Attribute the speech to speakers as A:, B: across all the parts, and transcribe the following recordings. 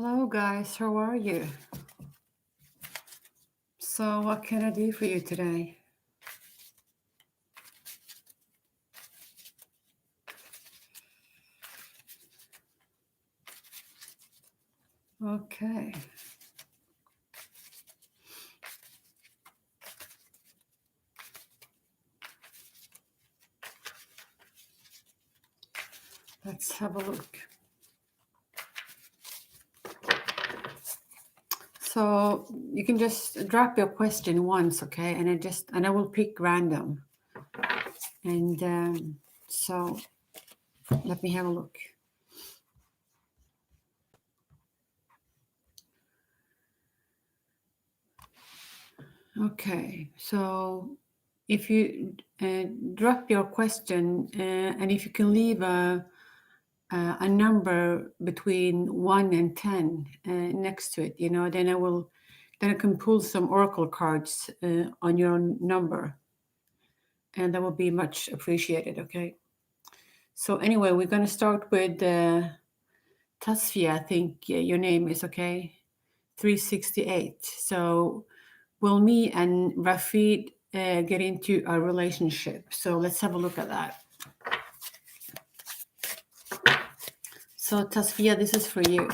A: Hello guys, how are you? So what can I do for you today? Okay. Let's have a look. So you can just drop your question once, okay? And I will pick random. And so let me have a look. Okay, so if you drop your question and if you can leave a number between 1 and 10 next to it, then I can pull some oracle cards on your number, and that will be much appreciated. Okay. So anyway, we're going to start with Tasfia. I think your name is okay. 368. So will me and Rafid get into a relationship? So let's have a look at that. So Tasfia, this is for you.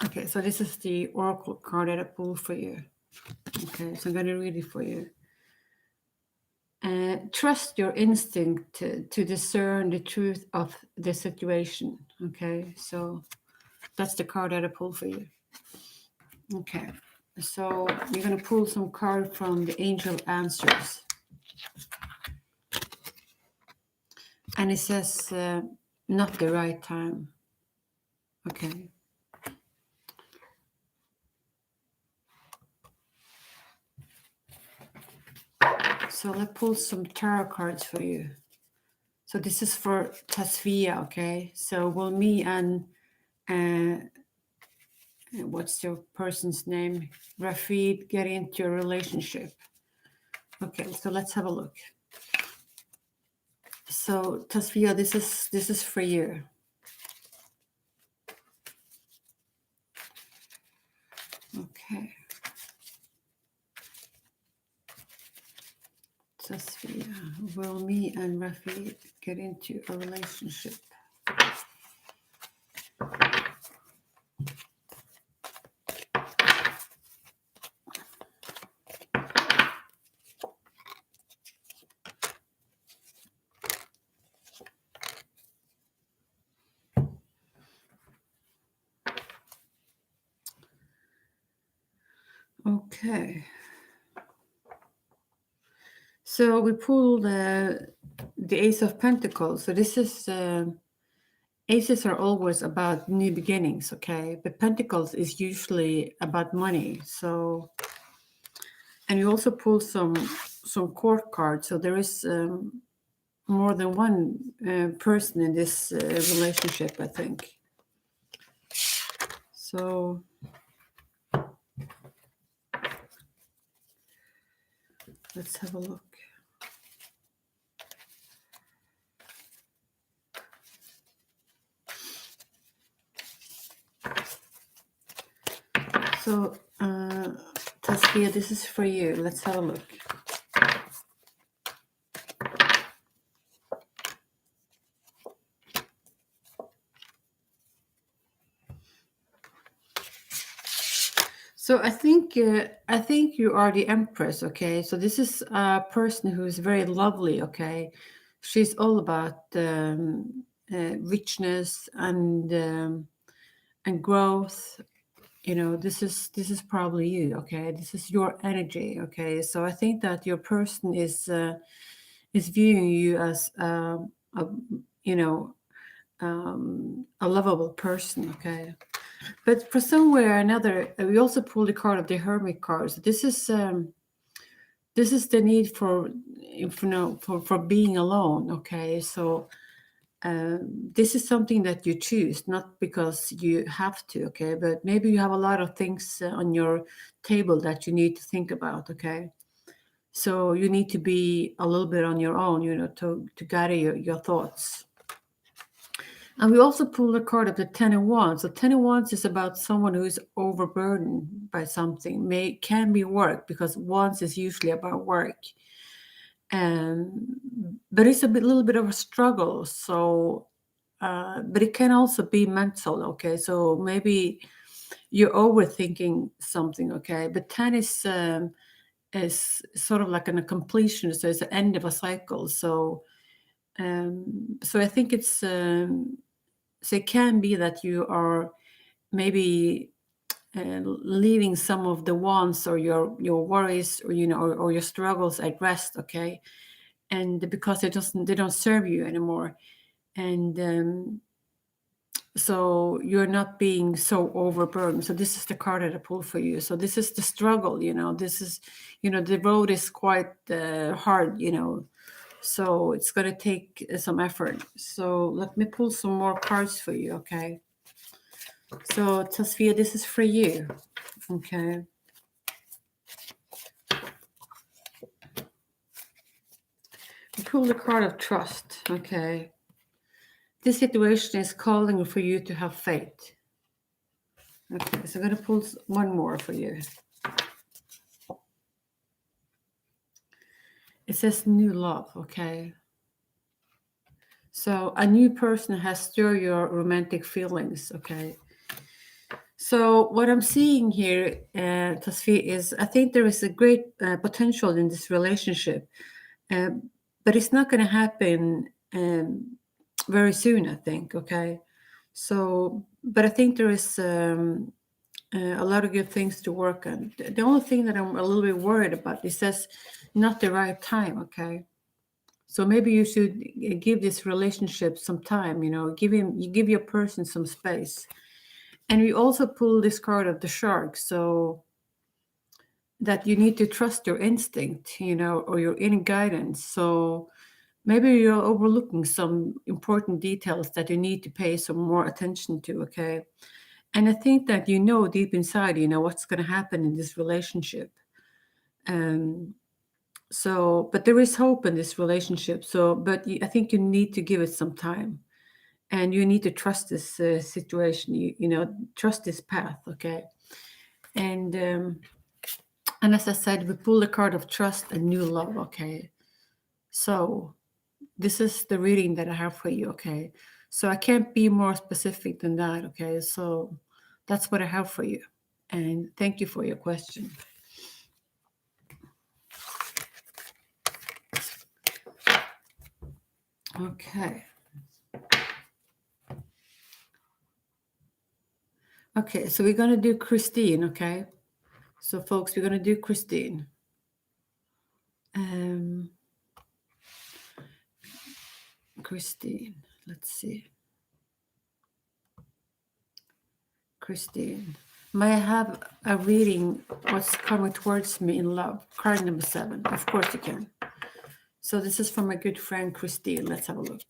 A: Okay, so this is the oracle card that I pulled for you. Okay, so I'm going to read it for you. Trust your instinct to discern the truth of the situation. Okay, so that's the card that I pulled for you. Okay, so you're going to pull some card from the Angel Answers. And it says, not the right time. Okay. So let's pull some tarot cards for you. So this is for Tasvia, okay? So will me and what's your person's name? Rafid get into a relationship. Okay, so let's have a look. So Tasvia, this is for you. Okay. Tasvia, will me and Rafid get into a relationship? Okay. So we pulled the Ace of Pentacles. So this is aces are always about new beginnings, okay? But Pentacles is usually about money. So, and you also pull some court cards. So there is more than one person in this relationship, I think. So let's have a look. So Tasvia, this is for you. Let's have a look. So I think you are the Empress, okay? So this is a person who is very lovely, okay? She's all about richness and growth. You know, this is probably you, okay? This is your energy, okay? So I think that your person is viewing you as a lovable person, okay? But for somewhere or another, we also pulled the card of the Hermit cards. This is the need for being alone. Okay, so this is something that you choose, not because you have to. Okay, but maybe you have a lot of things on your table that you need to think about. Okay, So you need to be a little bit on your own, to gather your thoughts. And we also pull the card of the Ten of Wands. So Ten of Wands is about someone who is overburdened by something. Can be work, because Wands is usually about work. But it's little bit of a struggle. So, but it can also be mental. Okay, so maybe you're overthinking something. Okay, but 10 is sort of like a completion. So it's the end of a cycle. So I think so it can be that you are maybe leaving some of the wants or your worries, or or your struggles at rest. Okay, and because they don't serve you anymore, and so you're not being so overburdened. So this is the card that I pulled for you. So this is the struggle. This is, the road is quite hard. So it's going to take some effort. So let me pull some more cards for you. Okay, so Tasvia, this is for you. Okay. Pull the card of trust. Okay. This situation is calling for you to have faith. Okay, so I'm going to pull one more for you. It says new love. Okay. So a new person has stirred your romantic feelings. Okay. So what I'm seeing here, Tasfi, is I think there is a great potential in this relationship, but it's not going to happen very soon, I think. Okay. So, but I think there is a lot of good things to work on. The only thing that I'm a little bit worried about, it says not the right time. Okay. So maybe you should give this relationship some time, you give your person some space. And we also pull this card of the shark. So that you need to trust your instinct, or your inner guidance. So maybe you're overlooking some important details that you need to pay some more attention to. Okay. And I think that deep inside, what's going to happen in this relationship. So, but there is hope in this relationship. So, but I think you need to give it some time, and you need to trust this situation. Trust this path. Okay, and as I said, we pull the card of trust and new love. Okay, so this is the reading that I have for you. Okay, so I can't be more specific than that. Okay, so that's what I have for you, and thank you for your question. Okay. Okay, so we're going to do Christine, okay? So, folks, we're going to do Christine. Christine, let's see. Christine, may I have a reading what's coming towards me in love? Card number 7. Of course you can. So this is from my good friend Christine. Let's have a look.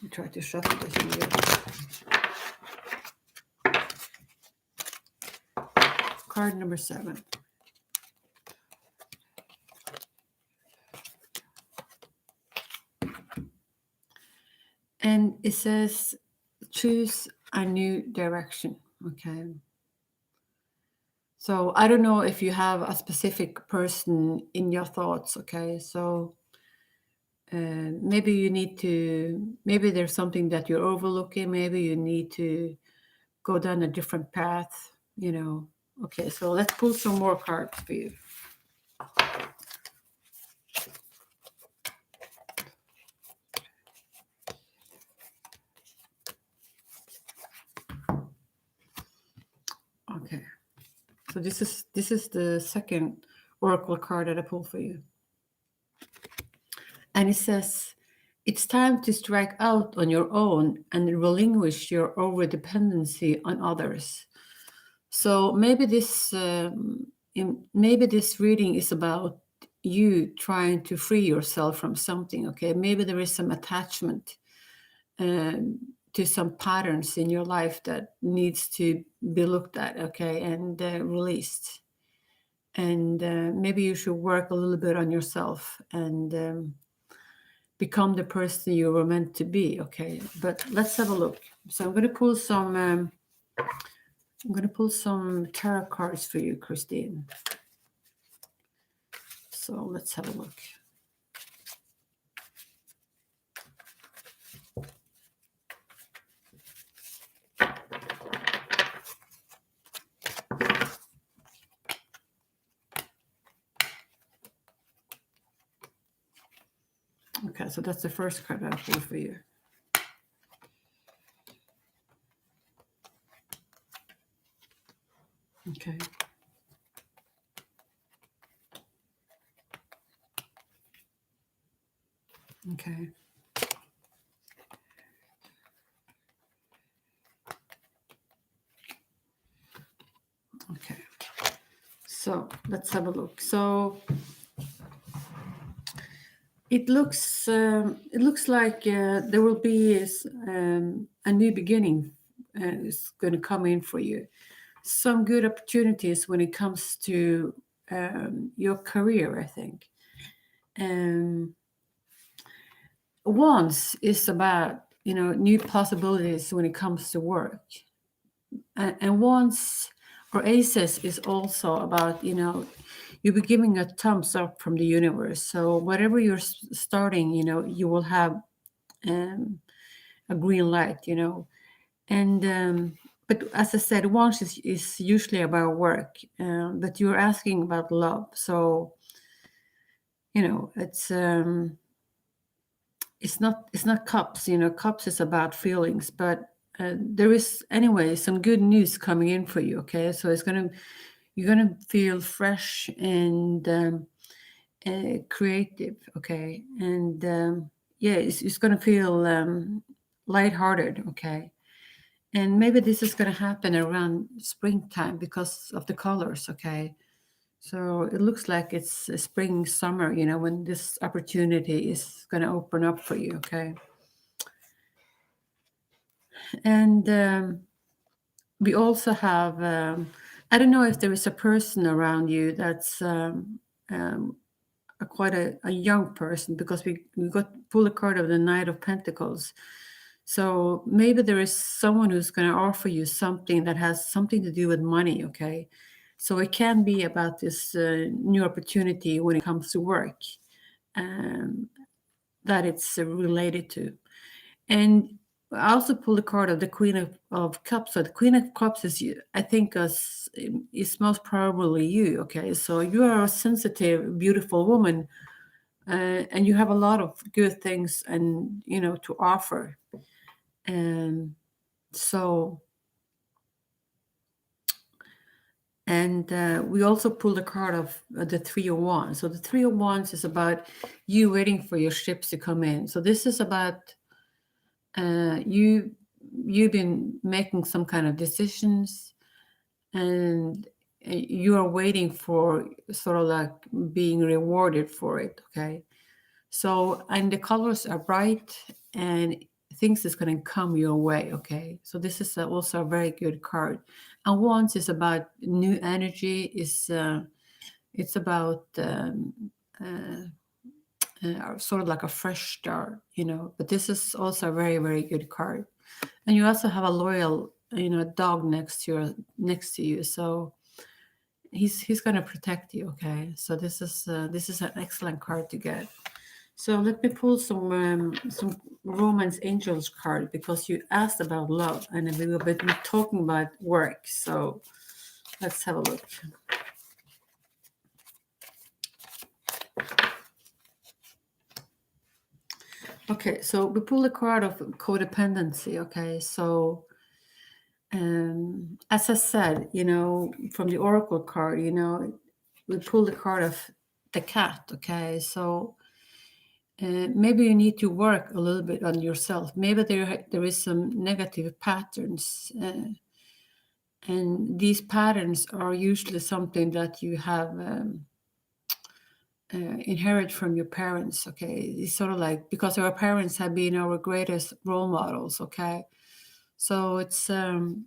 A: I'll try to shuffle this here. Card number 7. And it says, choose a new direction. Okay. So I don't know if you have a specific person in your thoughts. Okay. So maybe there's something that you're overlooking. Maybe you need to go down a different path, Okay. So let's pull some more cards for you. Okay. So this is the second oracle card that I pulled for you. And it says, it's time to strike out on your own and relinquish your over-dependency on others. So maybe this reading is about you trying to free yourself from something. Okay, maybe there is some attachment to some patterns in your life that needs to be looked at. Okay, and released. and maybe you should work a little bit on yourself and become the person you were meant to be. Okay, but let's have a look. So I'm going to pull some tarot cards for you, Christine. So let's have a look. Okay, so that's the first card I pulled for you. Okay. Okay. Okay. So let's have a look. So it looks like there will be a new beginning is going to come in for you. Some good opportunities when it comes to your career, I think. Wands is about new possibilities when it comes to work, and Wands or Aces is also about you'll be giving a thumbs up from the universe. So whatever you're starting, you will have a green light, and but as I said, Wands is usually about work, but you're asking about love. So it's not cups. Cups is about feelings, but there is anyway some good news coming in for you. Okay, so you're gonna feel fresh and creative. Okay, and yeah, it's gonna feel lighthearted. Okay, and maybe this is gonna happen around springtime because of the colors. Okay. So it looks like it's a spring, summer, when this opportunity is going to open up for you. Okay. And we also have, I don't know if there is a person around you that's quite a young person, because we got pull a card of the Knight of Pentacles. So maybe there is someone who's going to offer you something that has something to do with money. Okay. So it can be about this new opportunity when it comes to work that it's related to. And I also pulled a card of the Queen of Cups. So the Queen of Cups is, I think, is most probably you. Okay, so you are a sensitive, beautiful woman, and you have a lot of good things and to offer. And so, and we also pulled a card of the Three of Wands. So the Three of Wands is about you waiting for your ships to come in. So this is about you've been making some kind of decisions, and you are waiting for sort of like being rewarded for it. Okay, so and the colors are bright and things is going to come your way. Okay, so this is also a very good card. And Wands is about new energy. Is it's about sort of like a fresh start, but this is also a very, very good card. And you also have a loyal dog next to you, so he's going to protect you. Okay, so this is an excellent card to get. So let me pull some Romance Angels card, because you asked about love and we will be talking about work. So let's have a look. Okay, so we pull the card of codependency. Okay, so as I said, from the Oracle card, we pull the card of the cat. Okay, so maybe you need to work a little bit on yourself. Maybe there is some negative patterns, and these patterns are usually something that you have inherit from your parents. Okay, it's sort of like, because our parents have been our greatest role models. Okay, so it's you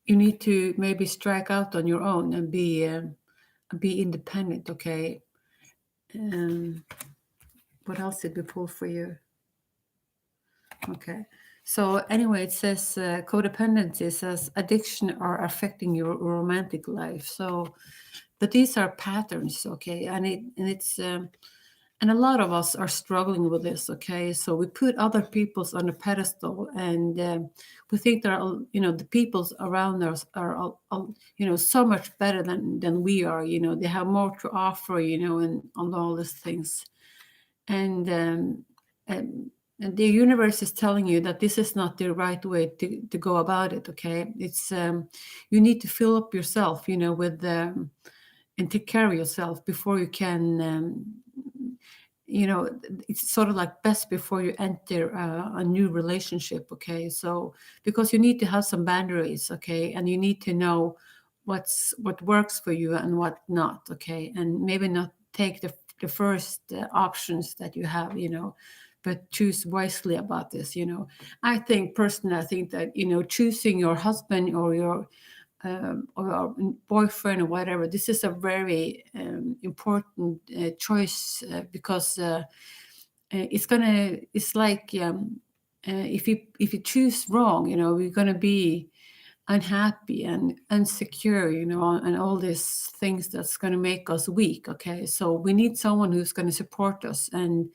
A: need to maybe strike out on your own and be be independent. Okay. What else did we pull for you? Okay. So anyway, it says codependency says addiction are affecting your romantic life. So, but these are patterns, okay, and it's and a lot of us are struggling with this, okay. So we put other people's on a pedestal, and we think that the peoples around us are so much better than we are. They have more to offer, and on all these things, and and the universe is telling you that this is not the right way to go about it, okay. It's you need to fill up yourself, with and take care of yourself before you can it's sort of like best before you enter a new relationship, okay. So because you need to have some boundaries, okay, and you need to know what works for you and what not, okay, and maybe not take the first options that you have, but choose wisely about this. I think that choosing your husband or your boyfriend or whatever, this is a very important choice, because it's like if you choose wrong, we're gonna be unhappy and insecure, and all these things that's gonna make us weak. Okay, so we need someone who's gonna support us, and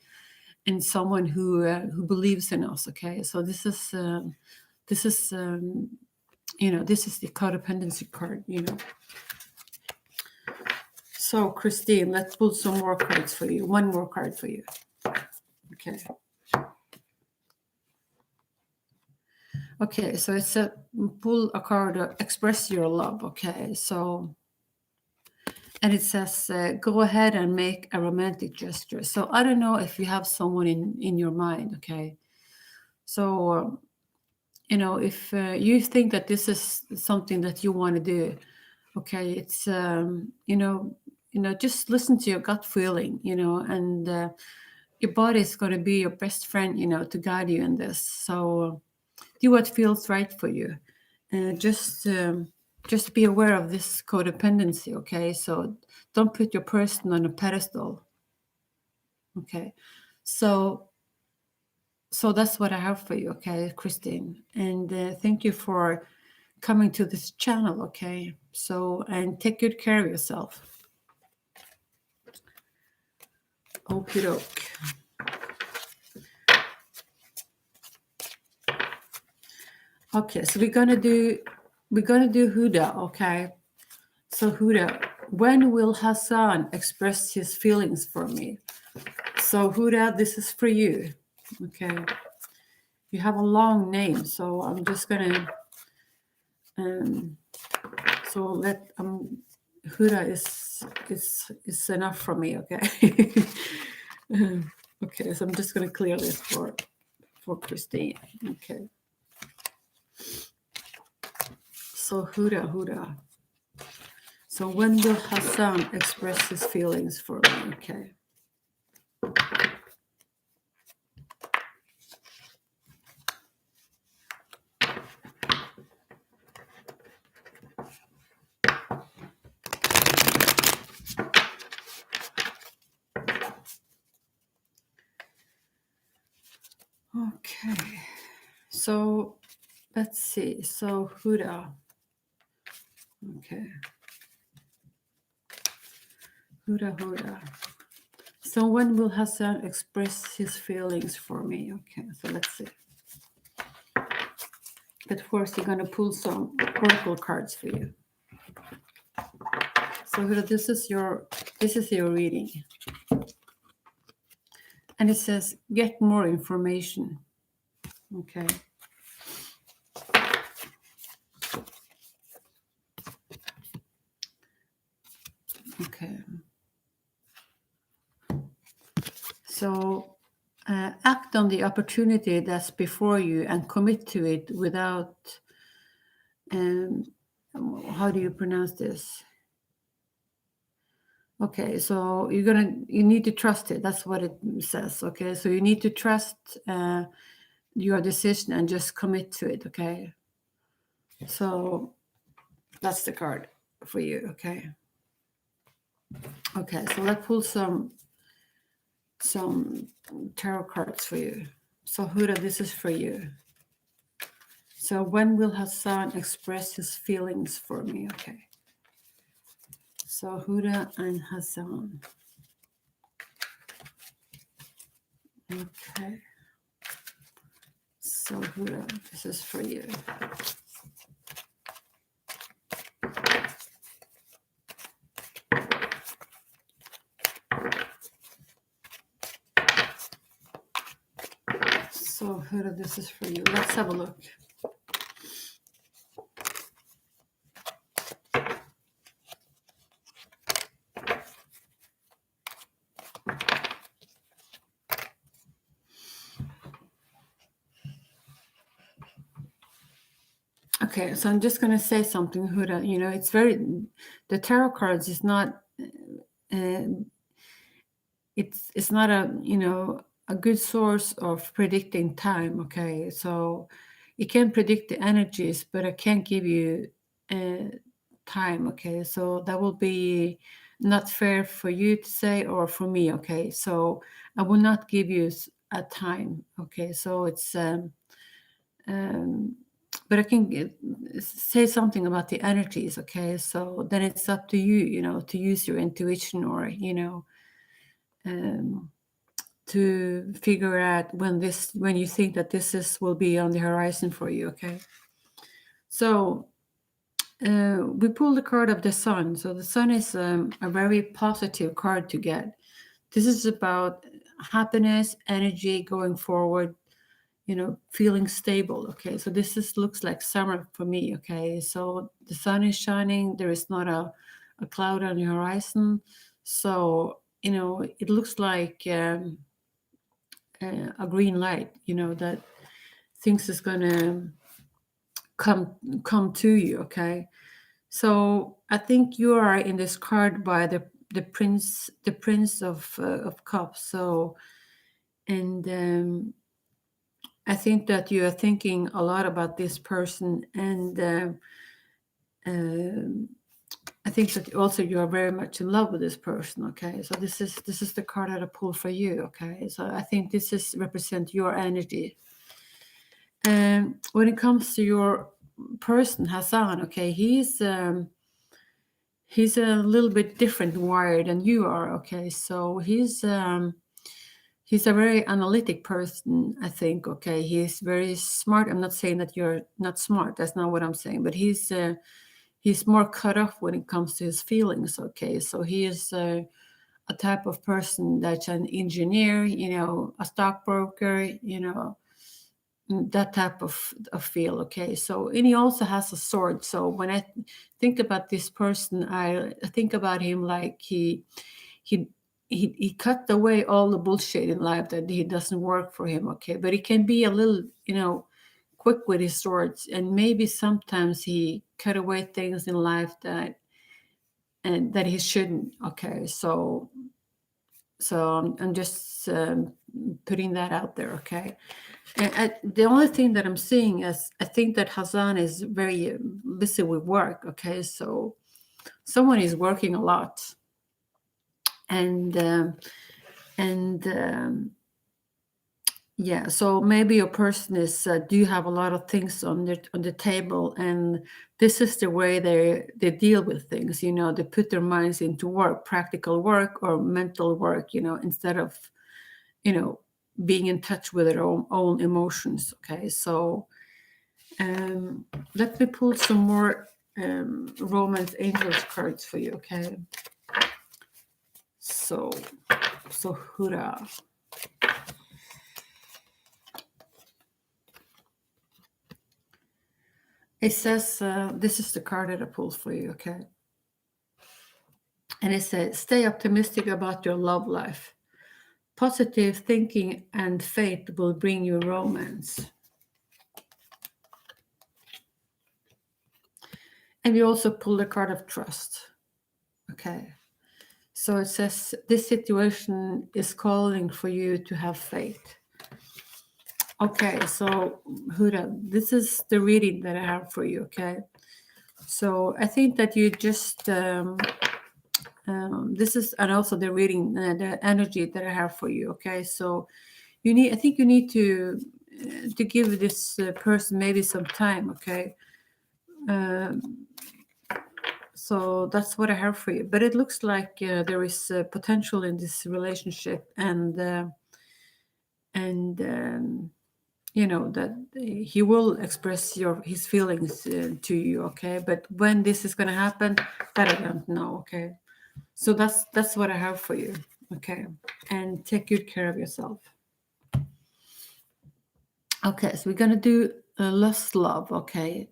A: someone who believes in us. Okay, so this is this is the codependency card. So Christine, let's pull some more cards for you. One more card for you. Okay. Okay, so it's pull a card, express your love. Okay, so, and it says go ahead and make a romantic gesture. So I don't know if you have someone in your mind. Okay, so if you think that this is something that you want to do, okay, it's just listen to your gut feeling, and your body is going to be your best friend, to guide you in this. So do what feels right for you. Just be aware of this codependency, okay? So don't put your person on a pedestal. Okay, so that's what I have for you, okay, Christine. And thank you for coming to this channel, okay? So, and take good care of yourself. Okie doke. Okay, so we're gonna do Huda, okay? So Huda, when will Hassan express his feelings for me? So Huda, this is for you, okay? You have a long name, so I'm just gonna Huda is enough for me, okay? Okay, so I'm just gonna clear this for Christine, okay? So Huda. So when will Hassan express his feelings for me? Okay. Okay. So let's see. So Huda. Okay. Huda. So when will Hassan express his feelings for me? Okay, so let's see. But first, you're gonna pull some oracle cards for you. So Huda, this is your reading, and it says get more information. Okay. Okay. So act on the opportunity that's before you and commit to it without, how do you pronounce this? Okay, so you need to trust it. That's what it says. Okay, so you need to trust your decision and just commit to it. Okay, so that's the card for you. Okay. Okay, so let's pull some tarot cards for you. So Huda, this is for you. So when will Hassan express his feelings for me? Okay. So Huda and Hassan. Okay. So Huda, this is for you. So Huda, this is for you. Let's have a look. Okay, so I'm just going to say something, Huda. You know, it's the tarot cards is not, it's not a good source of predicting time. Okay, so it can predict the energies, but I can't give you time. Okay, so that will be not fair for you to say or for me. Okay, so I will not give you a time. Okay, so it's but I can say something about the energies. Okay, so then it's up to you, to use your intuition or to figure out when you think that will be on the horizon for you. Okay, so we pulled the card of the Sun. So the Sun is a very positive card to get. This is about happiness, energy, going forward, feeling stable. Okay, so looks like summer for me. Okay, so the sun is shining, there is not a cloud on the horizon, so it looks like a green light, that things is gonna come to you. Okay, so I think you are in this card by the prince of cups. So and I think that you are thinking a lot about this person, and I think that also you are very much in love with this person. Okay, so this is the card that I pulled for you. Okay, so I think this is represent your energy. When it comes to your person, Hassan, okay, he's a little bit different wired than you are. Okay, so he's a very analytic person, I think. Okay, he's very smart. I'm not saying that you're not smart. That's not what I'm saying. But he's more cut off when it comes to his feelings. Okay, so he is a type of person that's an engineer, a stockbroker, that type of feel. Okay, so and he also has a sword. So when I think about this person, I think about him like he cut away all the bullshit in life that he doesn't work for him. Okay, but he can be a little quick with his swords, and maybe sometimes he cut away things in life that he shouldn't. Okay, so I'm just putting that out there. Okay, and the only thing that I'm seeing is I think that Hassan is very busy with work. Okay, so someone is working a lot, and yeah, so maybe your person is do have a lot of things on the table, and this is the way they deal with things. They put their minds into work, practical work or mental work. Instead of being in touch with their own emotions. Okay, so let me pull some more Romance Angels cards for you. Okay, so Hurrah. It says, this is the card that I pulled for you, okay? And it says, stay optimistic about your love life. Positive thinking and faith will bring you romance. And you also pull the card of trust, okay? So it says, this situation is calling for you to have faith. Okay, so Huda, this is the reading that I have for you, okay? So I think that you just This is, and also the reading, the energy that I have for you. Okay, so I think you need to give this person maybe some time. Okay, so that's what I have for you. But it looks like there is potential in this relationship, and that he will express his feelings to you. Okay, but when this is going to happen, that I don't know. Okay, so that's what I have for you. Okay, and take good care of yourself. Okay, so we're going to do Lost Love. Okay,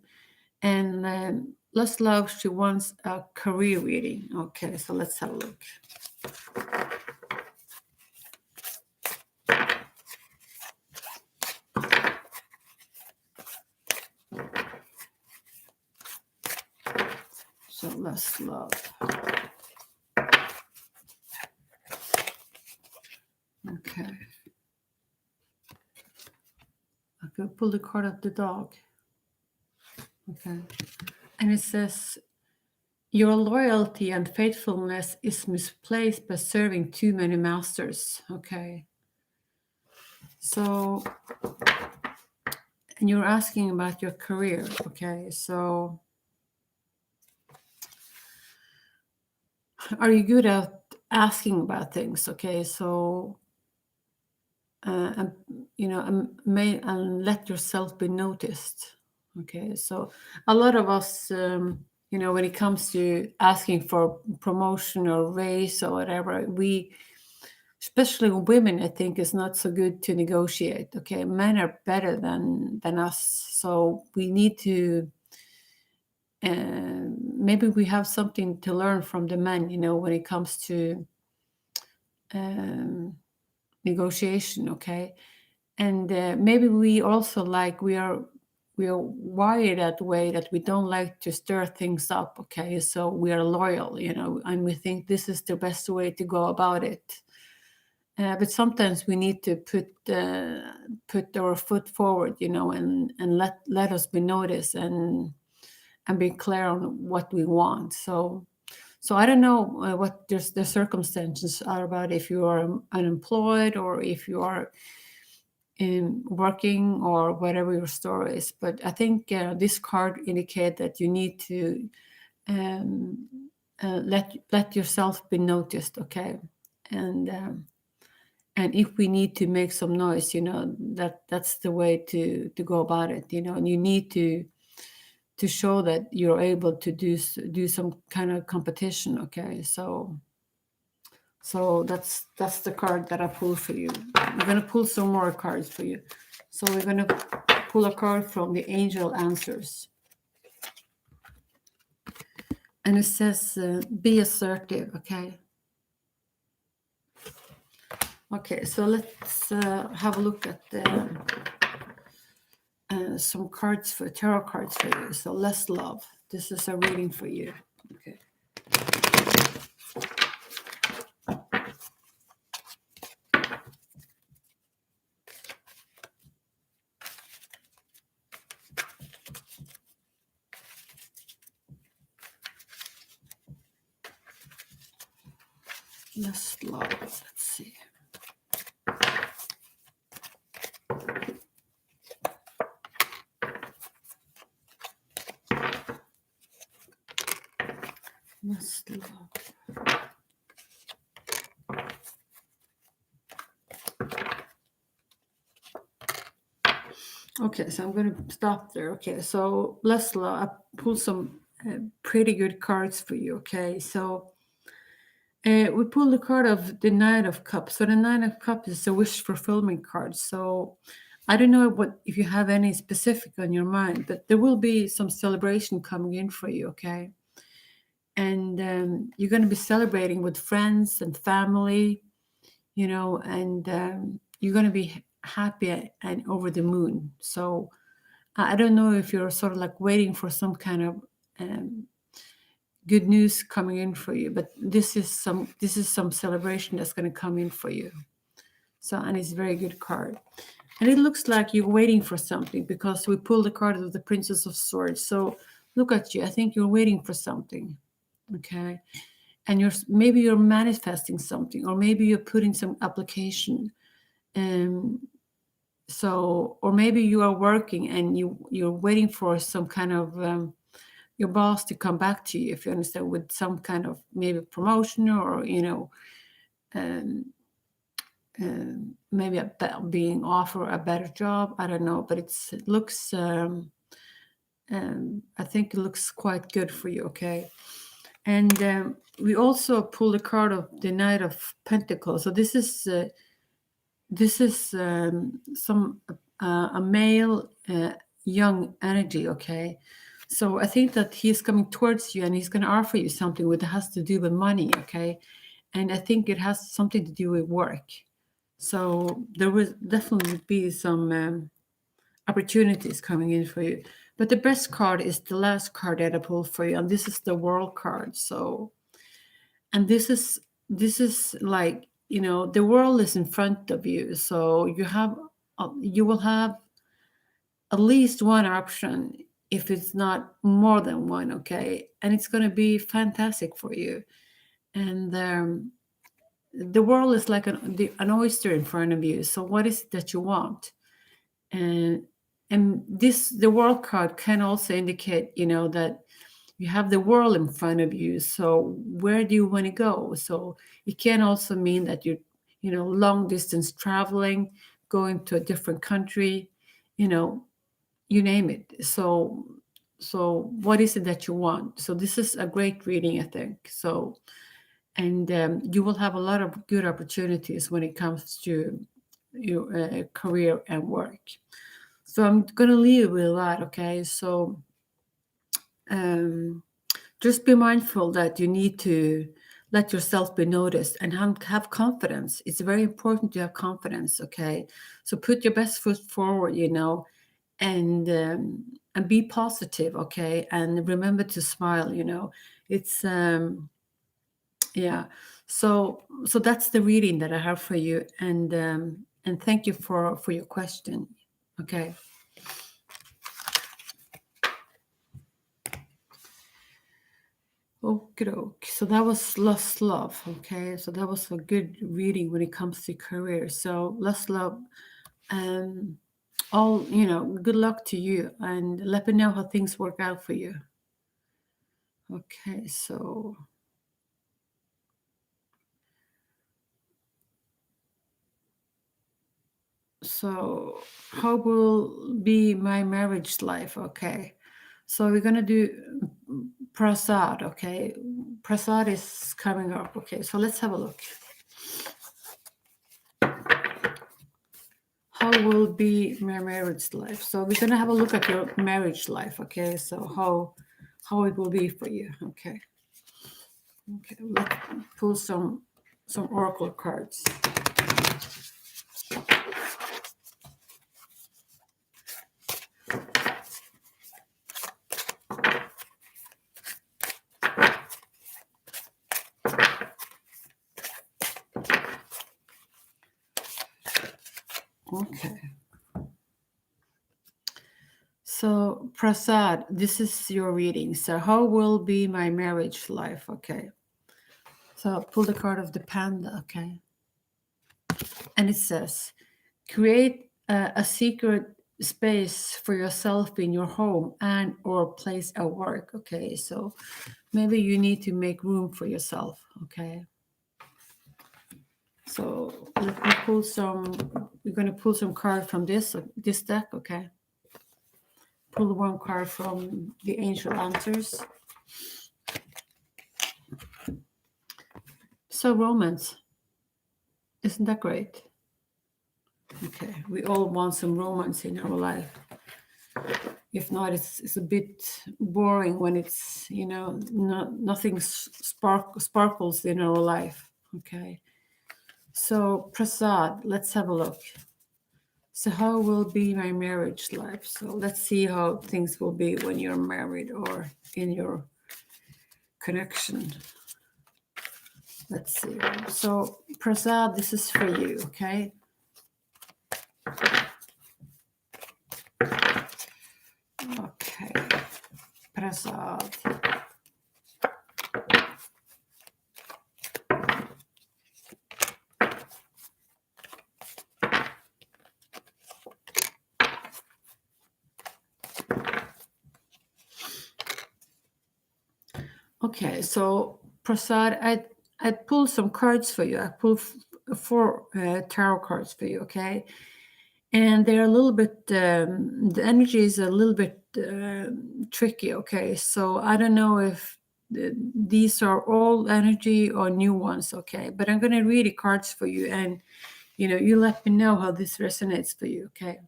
A: and Lost Love, she wants a career reading. Okay, so let's have a look. So Lost Love. Okay. I could pull the card of the dog. Okay. And it says, your loyalty and faithfulness is misplaced by serving too many masters. Okay. So, and you're asking about your career. Okay. So, are you good at asking about things? Okay. So, and let yourself be noticed. Okay, so a lot of us, when it comes to asking for promotion or raise or whatever, especially women, I think, is not so good to negotiate. Okay, men are better than us, so we need to. Maybe we have something to learn from the men, when it comes to negotiation. Okay, and maybe we also we are wired that way, that we don't like to stir things up. Okay, so we are loyal, and we think this is the best way to go about it. But sometimes we need to put our foot forward, and let us be noticed and be clear on what we want. So I don't know what the circumstances are about, if you are unemployed or if you are in working or whatever your story is. But I think this card indicate that you need to let yourself be noticed. Okay, and if we need to make some noise, that's the way to go about it. And you need to show that you're able to do some kind of competition. Okay, so that's the card that I pulled for you. I'm going to pull some more cards for you. So we're going to pull a card from the Angel Answers. And it says, be assertive, okay? Okay, so let's have a look at some cards, for tarot cards for you. So Lost Love. This is a reading for you. Okay. Lost Love. Let's see. Lost Love. Okay, so I'm going to stop there. Okay, so Lost Love, I pulled some pretty good cards for you. Okay, so we pulled the card of the Nine of Cups. So the Nine of Cups is a wish fulfillment card. So I don't know if you have any specific on your mind, but there will be some celebration coming in for you. Okay, and you're going to be celebrating with friends and family, and you're going to be happy and over the moon. So I don't know if you're sort of like waiting for some kind of good news coming in for you, but this is some celebration that's going to come in for you. So, and it's a very good card. And it looks like you're waiting for something, because we pulled the card of the Princess of Swords. So look at you. I think you're waiting for something. Okay. and maybe you're manifesting something, or maybe you're putting some application. So, or maybe you are working and you're waiting for some kind of your boss to come back to you, if you understand, with some kind of maybe promotion, or maybe being offered a better job. I don't know, but it looks. I think it looks quite good for you. Okay, and we also pull the card of the Knight of Pentacles. So this is some a male young energy. Okay, so I think that he's coming towards you and he's going to offer you something that has to do with money. Okay, and I think it has something to do with work. So there will definitely be some opportunities coming in for you. But the best card is the last card that I pulled for you, and this is the World card. So, and this is like, the world is in front of you. So you will have at least one option, if it's not more than one. Okay, and it's going to be fantastic for you. And the world is like an oyster in front of you. So what is it that you want? And the World card can also indicate, that you have the world in front of you. So where do you want to go? So it can also mean that you're, long distance traveling, going to a different country, you name it. So what is it that you want? So this is a great reading, I think. So, and you will have a lot of good opportunities when it comes to your career and work. So I'm going to leave with that. Okay, so just be mindful that you need to let yourself be noticed and have confidence. It's very important to have confidence. Okay, so put your best foot forward, and be positive. Okay, and remember to smile. It's yeah. So that's the reading that I have for you, and thank you for your question. Okay. Okay, so that was Lost Love. Okay, so that was a good reading when it comes to career. So Lost Love, all good luck to you, and let me know how things work out for you. Okay, so how will be my marriage life? Okay, so we're gonna do Prasad. Okay, Prasad is coming up. Okay, so let's have a look. How will be my marriage life? So we're gonna have a look at your marriage life. Okay, so how it will be for you. Okay, let's pull some oracle cards. Okay. So Prasad, this is your reading. So how will be my marriage life? Okay. So pull the card of the Panda. Okay. And it says, create a secret space for yourself in your home and or place at work. Okay. So maybe you need to make room for yourself. Okay. So let me pull we're going to pull some cards from this deck. Okay. Pull one card from the Angel Answers. So romance, isn't that great? Okay, we all want some romance in our life. If not, it's a bit boring when it's nothing sparkles in our life. Okay, so Prasad, let's have a look. So how will be my marriage life? So let's see how things will be when you're married or in your connection. Let's see. So Prasad, this is for you. Okay. Okay, Prasad. Okay, so Prasad, I pulled some cards for you. I pulled four tarot cards for you. Okay, and they're a little bit. The energy is a little bit tricky. Okay, so I don't know if these are old energy or new ones. Okay, but I'm gonna read the cards for you, and you let me know how this resonates for you. Okay.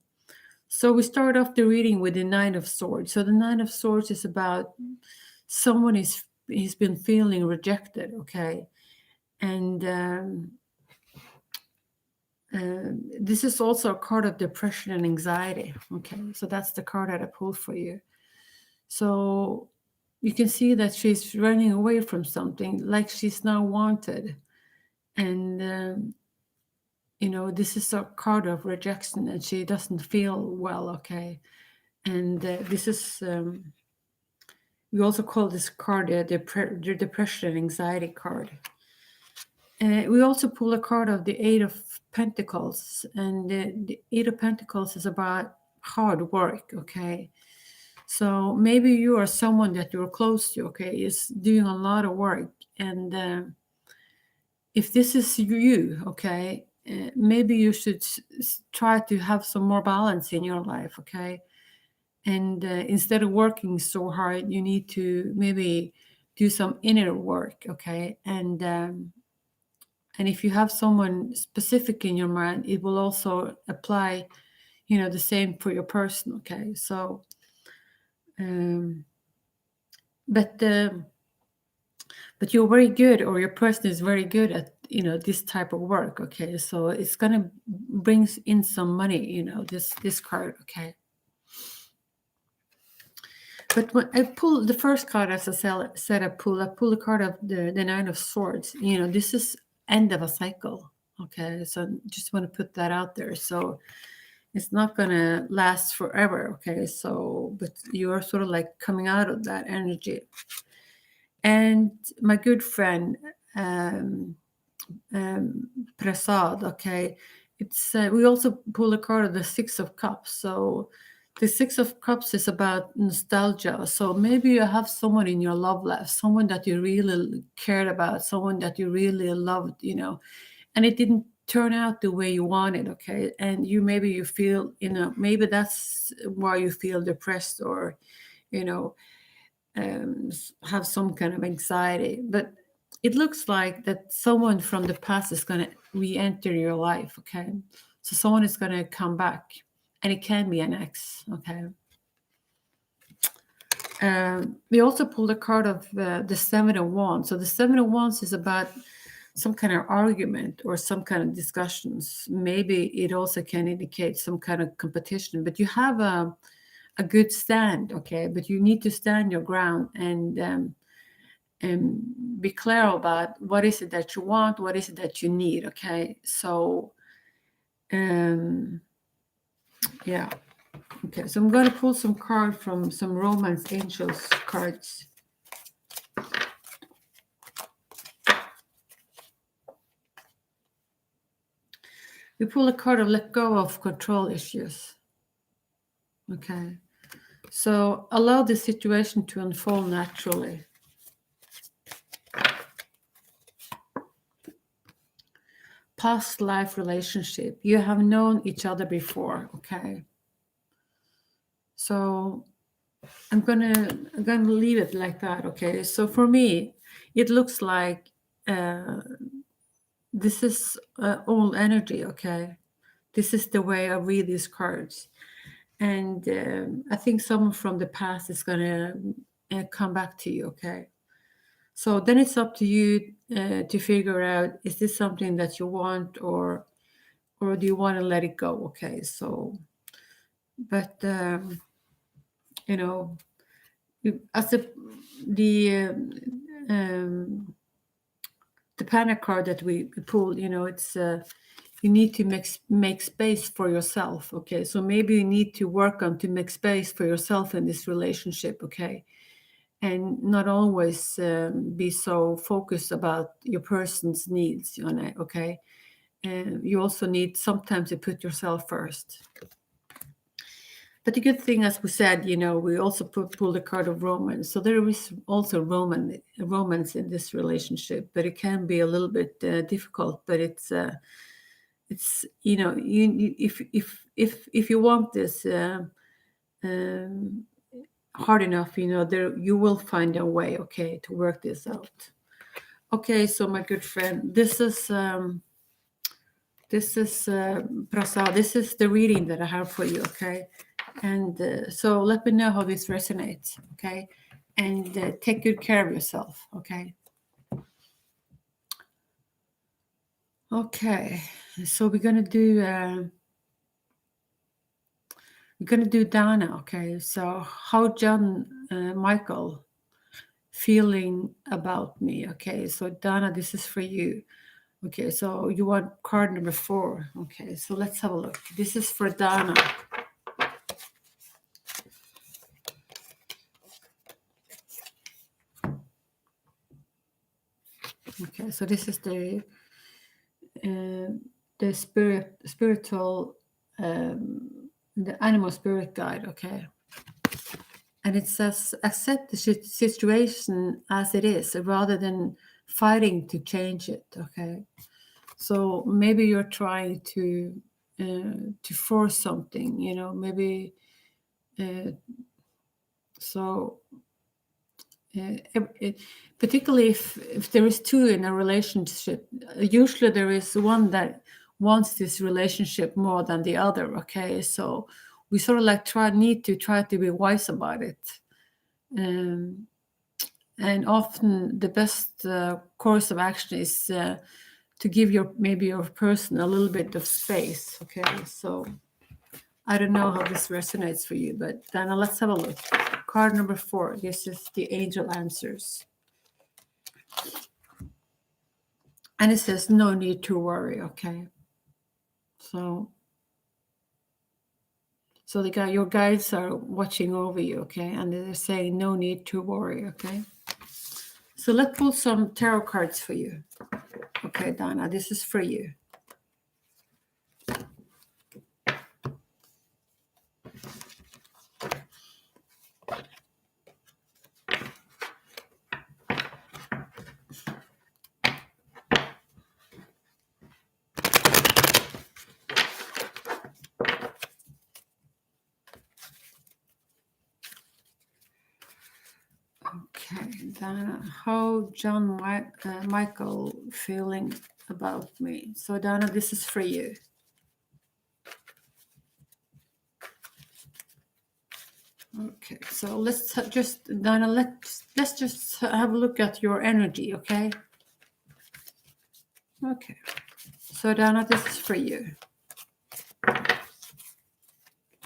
A: So we start off the reading with the Nine of Swords. So the Nine of Swords is about someone he's been feeling rejected, okay, and this is also a card of depression and anxiety, okay. So that's the card that I pulled for you. So you can see that she's running away from something, like she's not wanted, and this is a card of rejection, and she doesn't feel well, okay. And this is we also call this card the depression and anxiety card. We also pull a card of the Eight of Pentacles, and the Eight of Pentacles is about hard work, okay? So maybe you are someone that you're close to, okay, is doing a lot of work. And if this is you, okay, maybe you should try to have some more balance in your life, okay? And instead of working so hard, you need to maybe do some inner work, okay? And if you have someone specific in your mind, it will also apply, the same for your person, okay? So, but you're very good, or your person is very good at, this type of work, okay? So it's gonna bring in some money, this card, okay? But when I pull the first card, as I said, I pull a card of the Nine of Swords. This is end of a cycle. Okay, so just want to put that out there. So it's not gonna last forever. Okay, so but you're sort of like coming out of that energy. And my good friend Prasad. Okay, it's we also pull a card of the Six of Cups. So the Six of Cups is about nostalgia. So maybe you have someone in your love life, someone that you really cared about, someone that you really loved, and it didn't turn out the way you wanted, okay? And maybe you feel, maybe that's why you feel depressed, or, you know, have some kind of anxiety. But it looks like that someone from the past is going to re-enter your life, okay? So someone is going to come back, and it can be an ex, okay? We also pulled a card of the Seven of Wands. So the Seven of Wands is about some kind of argument or some kind of discussions. Maybe it also can indicate some kind of competition, but you have a good stand, okay? But you need to stand your ground and be clear about what is it that you want, what is it that you need, okay? So, yeah. Okay, so I'm going to pull some cards from some Romance Angels cards. We pull a card of let go of control issues. Okay. So allow the situation to unfold naturally. Past life relationship. You have known each other before, okay? So I'm gonna leave it like that, okay? So for me, it looks like this is all energy, okay? This is the way I read these cards. And I think someone from the past is gonna come back to you, okay? So then it's up to you to figure out, is this something that you want, or do you want to let it go? Okay, so, but as the panic card that we pulled, it's you need to make space for yourself. Okay, so maybe you need to work on to make space for yourself in this relationship. Okay, and not always be so focused about your person's needs, okay? And you also need sometimes to put yourself first. But the good thing, as we said, we also pulled the card of romance. So there is also romance in this relationship, but it can be a little bit difficult. But it's if you want this hard enough, there you will find a way, okay, to work this out. Okay, so my good friend, this is Prasad. This is the reading that I have for you, okay? And so let me know how this resonates, okay? And take good care of yourself, okay? Okay, so we're gonna do Dana, okay? So how John Michael feeling about me, okay? So Dana, this is for you. Okay, so you want card number 4. Okay, so let's have a look. This is for Dana. Okay, so this is the spiritual, the animal spirit guide. Okay, and it says accept the situation as it is rather than fighting to change it. Okay, so maybe you're trying to force something. Maybe so. Particularly if there is two in a relationship, usually there is one that wants this relationship more than the other. Okay, so we sort of like need to try to be wise about it, and often the best course of action is to give your person a little bit of space. Okay, so I don't know how this resonates for you, but Dana, let's have a look. Card number 4. This is the angel answers. And it says, no need to worry, okay? So your guides are watching over you, okay? And they're saying, no need to worry, okay? So let's pull some tarot cards for you. Okay, Dana, this is for you. Okay, Dana, how John Michael feeling about me? So Dana, this is for you. Okay, so let's just Dana, let's just have a look at your energy, okay? Okay, so Dana, this is for you.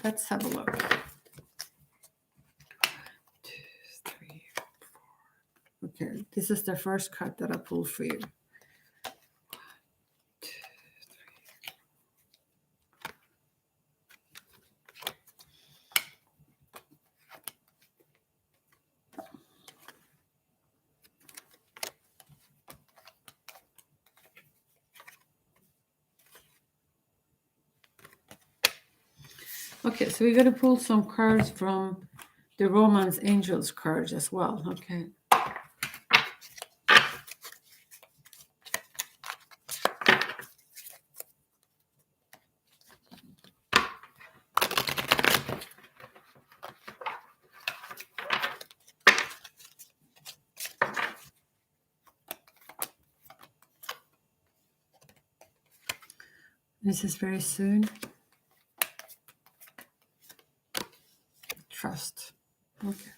A: Let's have a look. 1, 2, 3, 4. Okay, this is the first card that I pulled for you. 1, 2, 3. Okay, so we're going to pull some cards from the Romance Angels cards as well, okay? This is very soon. Trust. Okay.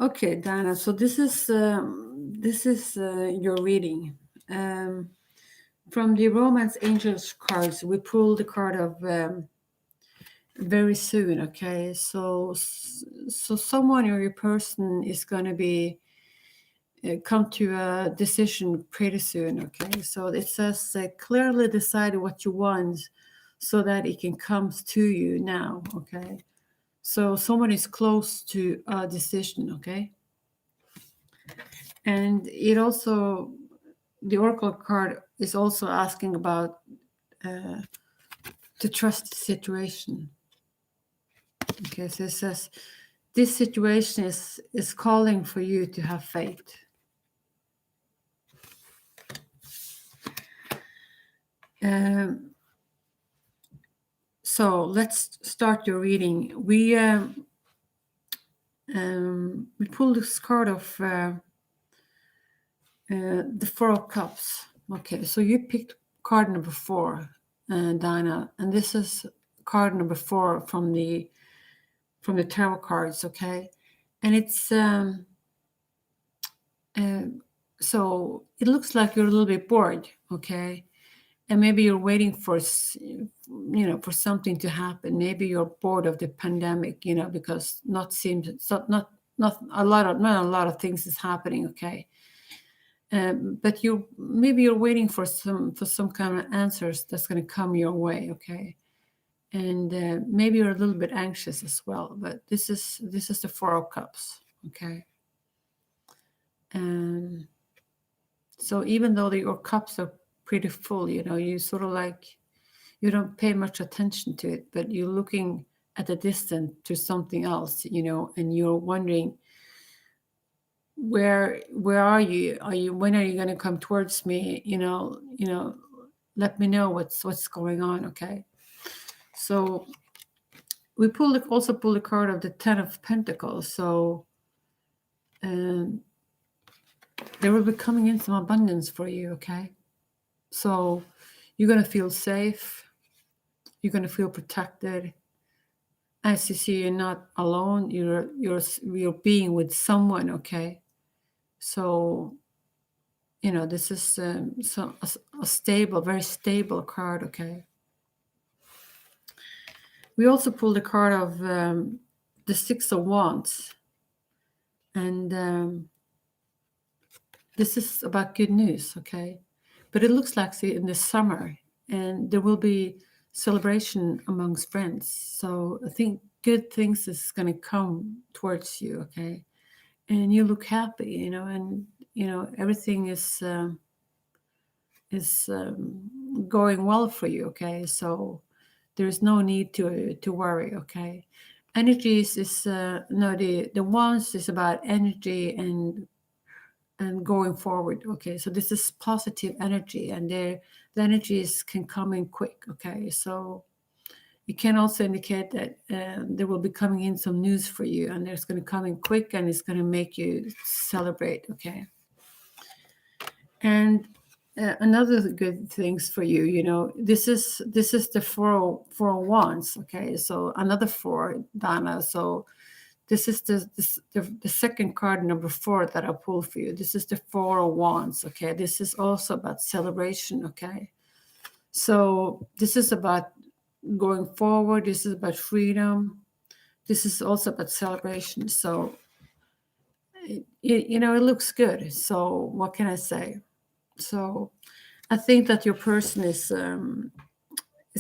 A: Okay, Dana. So this is your reading. From the Romance Angels cards, we pulled the card of very soon. Okay, so someone or your person is going to be come to a decision pretty soon. Okay, so it says clearly decide what you want so that it can come to you now. Okay, so someone is close to a decision. Okay, and it also, the oracle card is also asking about to trust the situation. Okay, so it says this situation is calling for you to have faith. So let's start your reading. We pulled this card of the Four of Cups. Okay, so you picked card number 4, Dana, and this is card number 4 from the tarot cards. Okay, and it's so it looks like you're a little bit bored. Okay, and maybe you're waiting for for something to happen. Maybe you're bored of the pandemic, because not a lot of things is happening. Okay, but maybe you're waiting for some kind of answers that's going to come your way. Okay, and maybe you're a little bit anxious as well. But this is the Four of Cups. Okay, and so even though your cups are pretty full, you sort of like, you don't pay much attention to it, but you're looking at a distance to something else, and you're wondering, where are you? When are you going to come towards me? Let me know what's going on. Okay, so we also pull the card of the Ten of Pentacles. So there will be coming in some abundance for you. Okay, so you're going to feel safe. You're going to feel protected. As you see, you're not alone. You're being with someone. Okay, so this is a stable, very stable card. Okay, we also pulled the card of the Six of Wands, and this is about good news. Okay, but it looks like in the summer, and there will be celebration amongst friends. So I think good things is going to come towards you. Okay, and you look happy, and everything is going well for you. Okay, so there's no need to worry. Okay, energies is no, the Wands is about energy and going forward. Okay, so this is positive energy, and the energies can come in quick. Okay, so it can also indicate that there will be coming in some news for you, and it's going to come in quick, and it's going to make you celebrate. Okay, and another good things for you, this is the four of Wands. Okay, so another 4, Dana. So this is the second card, number 4, that I pulled for you. This is the Four of Wands. Okay, this is also about celebration. Okay, so this is about going forward. This is about freedom. This is also about celebration. So it looks good. So what can I say? So I think that your person is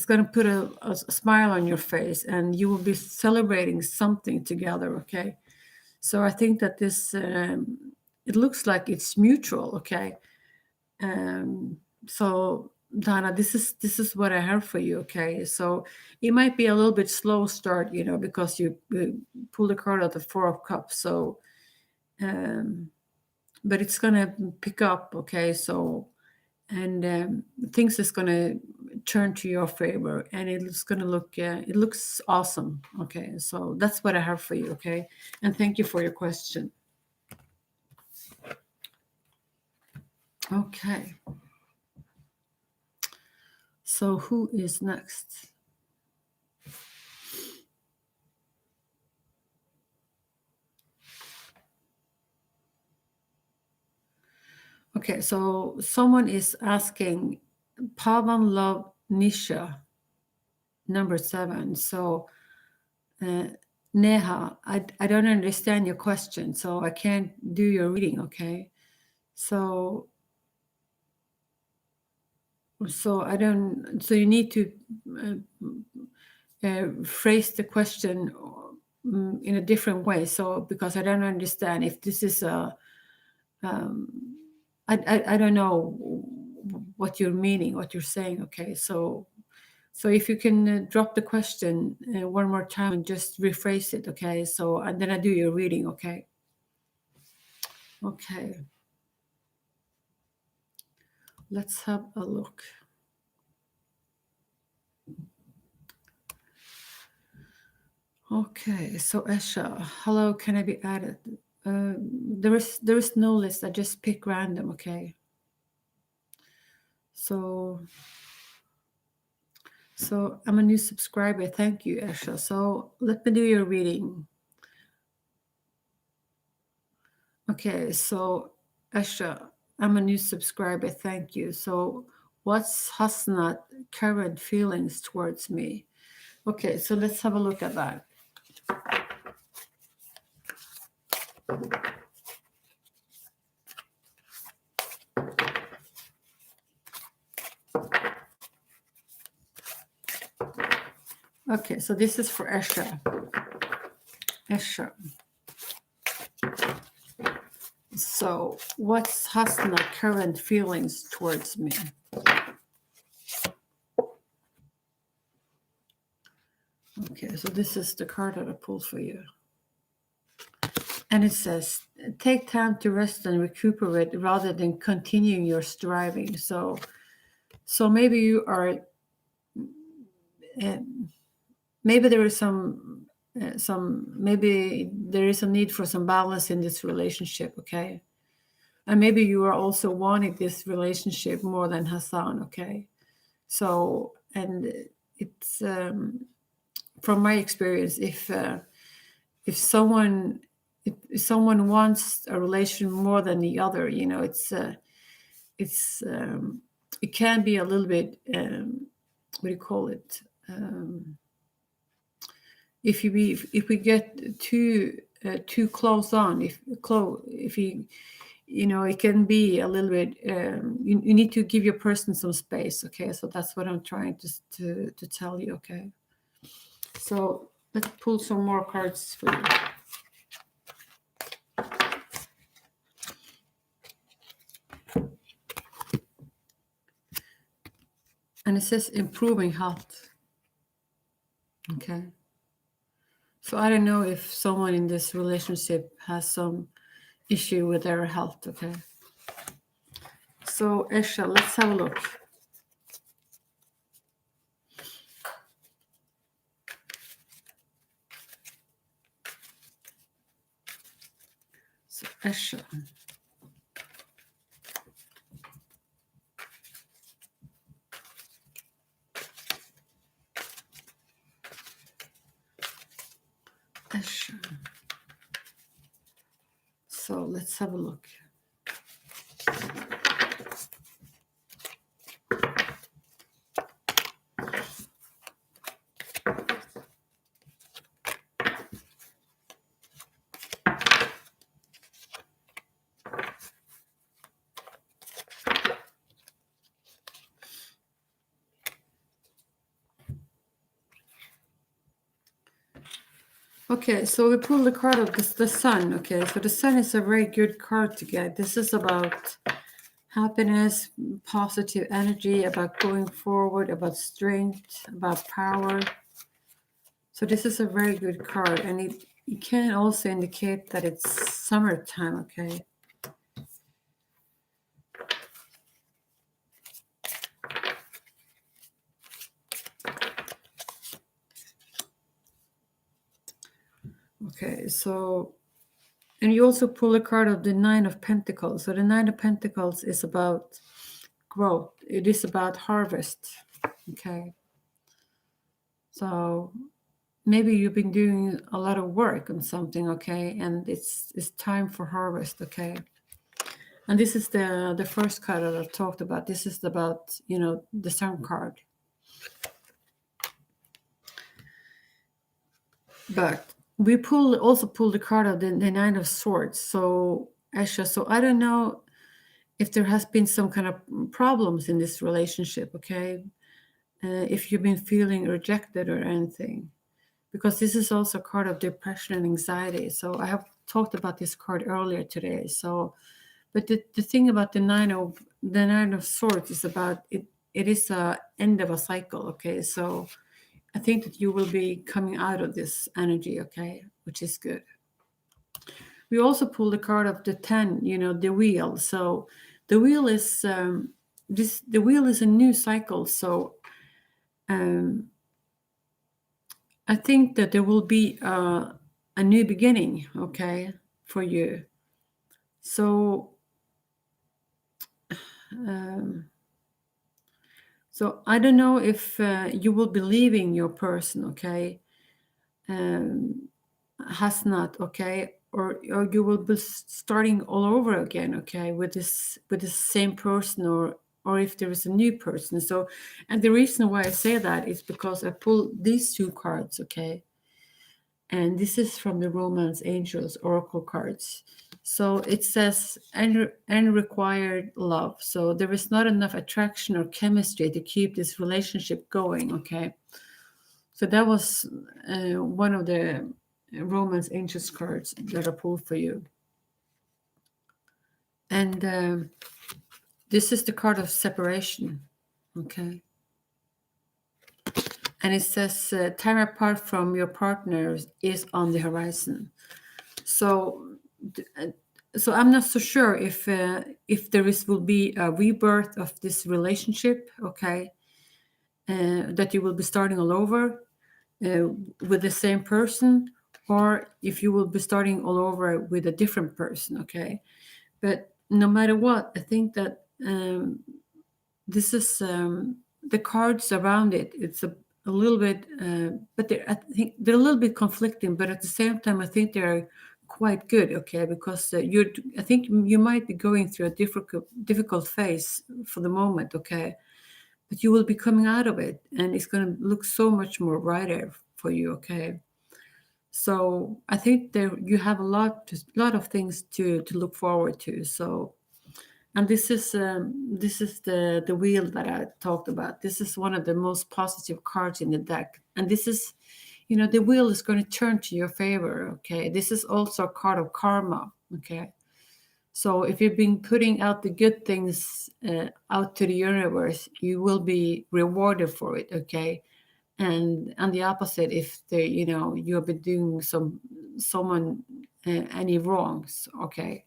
A: going to put a smile on your face, and you will be celebrating something together. Okay, so I think that this it looks like it's mutual. Okay, so Dana, this is what I have for you. Okay, so it might be a little bit slow start, because you pull the card of the Four of Cups. So but it's gonna pick up. Okay, so and things is gonna turn to your favor, and it's gonna look it looks awesome. Okay, so that's what I have for you. Okay, and thank you for your question. Okay, so who is next? Okay, so someone is asking Pavan Love Nisha, number 7. So Neha, I don't understand your question, so I can't do your reading. Okay, so I don't. So you need to phrase the question in a different way. So because I don't understand if this is a, I don't know what you're meaning, what you're saying. Okay, so So if you can drop the question one more time and just rephrase it, okay? So and then I do your reading, okay? Okay. Let's have a look. Okay, so Esha, hello, can I be added? There is no list. I just pick random, okay? So I'm a new subscriber. Thank you, Esha. So let me do your reading. Okay, so Esha, I'm a new subscriber. Thank you. So what's Hasnat current feelings towards me? Okay, so let's have a look at that. Okay, so this is for Esha. Esha. So what's Hasnat current feelings towards me? Okay, so this is the card that I pulled for you. And it says, take time to rest and recuperate rather than continuing your striving. So maybe you are, maybe there is maybe there is a need for some balance in this relationship, okay? And maybe you are also wanting this relationship more than Hassan, okay? So, and it's from my experience, if someone wants a relation more than the other, you know, it can be a little bit what do you call it? If we get too close on, if you know, it can be a little bit. You need to give your person some space, okay? So that's what I'm trying to tell you, okay? So let's pull some more cards for you. And it says improving health. Okay. So I don't know if someone in this relationship has some issue with their health, okay? So Esha, let's have a look. So Esha. Esha. So let's have a look. Okay, so we pull the card of the sun. Okay, so the sun is a very good card to get. This is about happiness, positive energy, about going forward, about strength, about power. So this is a very good card, and it can also indicate that it's summertime, okay? Okay, so, and you also pull a card of the Nine of Pentacles. So the Nine of Pentacles is about growth. It is about harvest, okay? So maybe you've been doing a lot of work on something, okay? And it's time for harvest, okay? And this is the first card that I've talked about. This is about, you know, the Sun card. But we also pull the card of the Nine of Swords. So Esha, so I don't know if there has been some kind of problems in this relationship, okay? If you've been feeling rejected or anything, because this is also a card of depression and anxiety. So I have talked about this card earlier today. So, but the thing about the Nine of Swords is about it. it is a end of a cycle. Okay, so I think that you will be coming out of this energy. Okay, which is good. We also pulled the card of the 10, the wheel. So the wheel is the wheel is a new cycle. So I think that there will be a new beginning, okay, for you. So so I don't know if you will be leaving your person, okay, has not, okay, or you will be starting all over again, okay, with the same person, or if there is a new person. So, and the reason why I say that is because I pulled these two cards, okay, and this is from the Romance Angels Oracle cards. So it says unrequited love. So there is not enough attraction or chemistry to keep this relationship going, okay. So that was one of the Romance Angels cards that I pulled for you. And this is the card of separation, okay. And it says time apart from your partners is on the horizon. So I'm not so sure if there will be a rebirth of this relationship, okay, that you will be starting all over with the same person, or if you will be starting all over with a different person, okay. But no matter what, I think that this is the cards around it. It's a little bit, but I think they're a little bit conflicting. But at the same time, I think they're quite good, okay, because I think you might be going through a difficult phase for the moment, okay, but you will be coming out of it, and it's going to look so much more brighter for you, okay. So I think you have a lot of things to look forward to. So, and this is the wheel that I talked about. This is one of the most positive cards in the deck, and this is, the wheel is going to turn to your favor. Okay, this is also a card of karma. Okay, so if you've been putting out the good things out to the universe, you will be rewarded for it. Okay, and the opposite, if you have been doing someone any wrongs. Okay.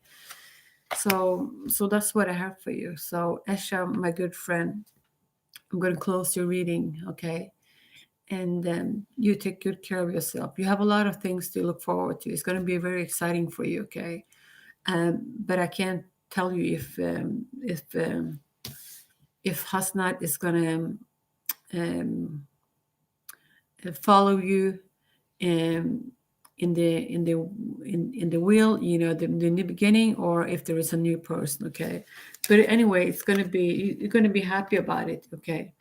A: So that's what I have for you. So Esha, my good friend, I'm going to close your reading, okay? And you take good care of yourself. You have a lot of things to look forward to. It's going to be very exciting for you, okay? But I can't tell you if Hasnat is going to follow you in the wheel, the new beginning, or if there is a new person, okay. But anyway, you're going to be happy about it, okay.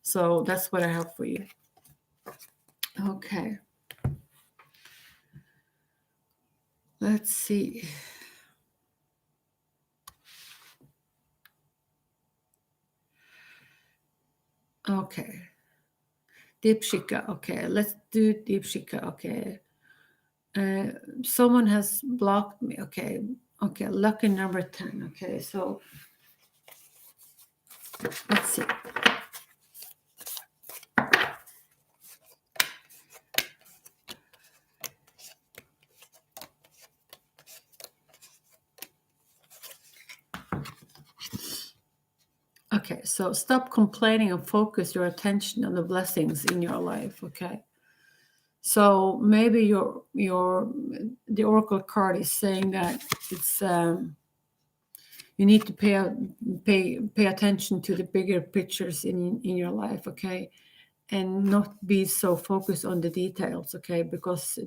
A: So that's what I have for you. Okay, let's see. Okay, Deepshika. Okay, let's do Deepshika. Okay, someone has blocked me. Okay, lucky number 10. Okay, so let's see. Okay, so stop complaining and focus your attention on the blessings in your life. Okay, so maybe the oracle card is saying that it's you need to pay attention to the bigger pictures in your life. Okay, and not be so focused on the details. Okay, because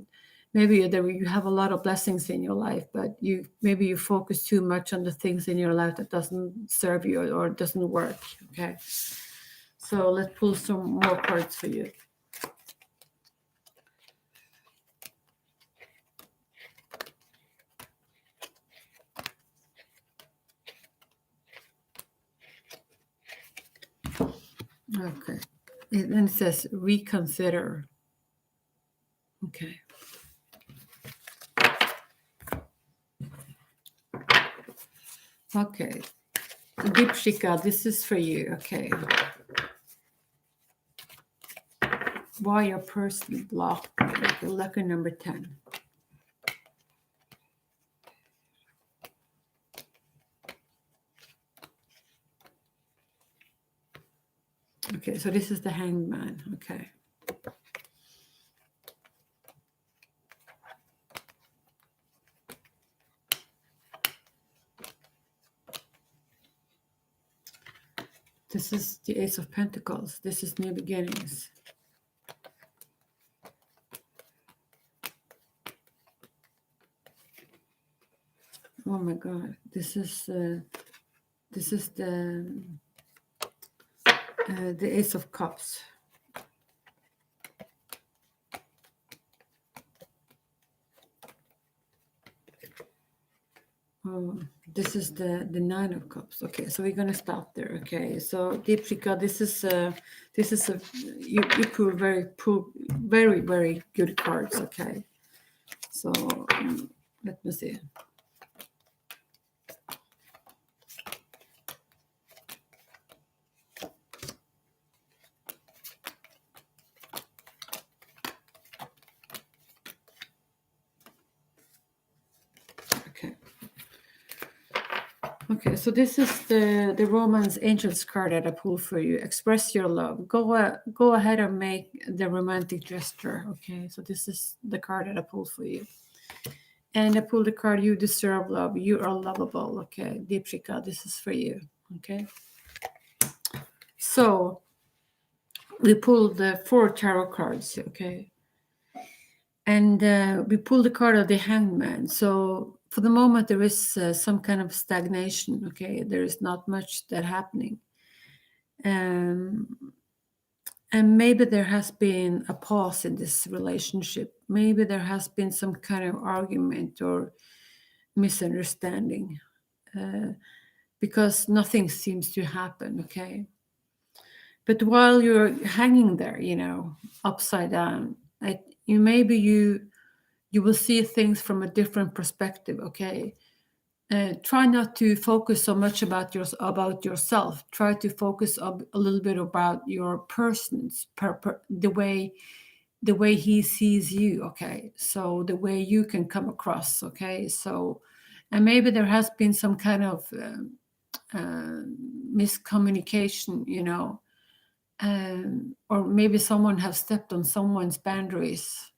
A: maybe you have a lot of blessings in your life, but maybe you focus too much on the things in your life that doesn't serve you or doesn't work. Okay, so let's pull some more cards for you. Okay, and it says reconsider. Okay. Okay, Deepshika, this is for you. Okay. why your person blocked you. Okay, lucky number 10. Okay, so this is the Hanged Man. Okay. This is the Ace of Pentacles. This is new beginnings. Oh my God, this is the Ace of Cups. Oh, this is the Nine of Cups. Okay, so we're gonna stop there. Okay, so Deepika, this is a you pull very good cards. Okay, so let me see. Okay, so this is the Romance Angels card that I pulled for you. Express your love. Go ahead and make the romantic gesture. Okay, so this is the card that I pulled for you. And I pulled the card, you deserve love. You are lovable. Okay, Deepika, this is for you. Okay. So we pulled the 4 tarot cards. Okay. And we pulled the card of the Hanged Man. So for the moment, there is some kind of stagnation. Okay, there is not much that happening, and maybe there has been a pause in this relationship. Maybe there has been some kind of argument or misunderstanding, because nothing seems to happen. Okay, but while you're hanging there, upside down, you will see things from a different perspective. Okay, try not to focus so much about yourself. Try to focus a little bit about your person's the way he sees you. Okay, so the way you can come across. Okay, so and maybe there has been some kind of miscommunication, or maybe someone has stepped on someone's boundaries.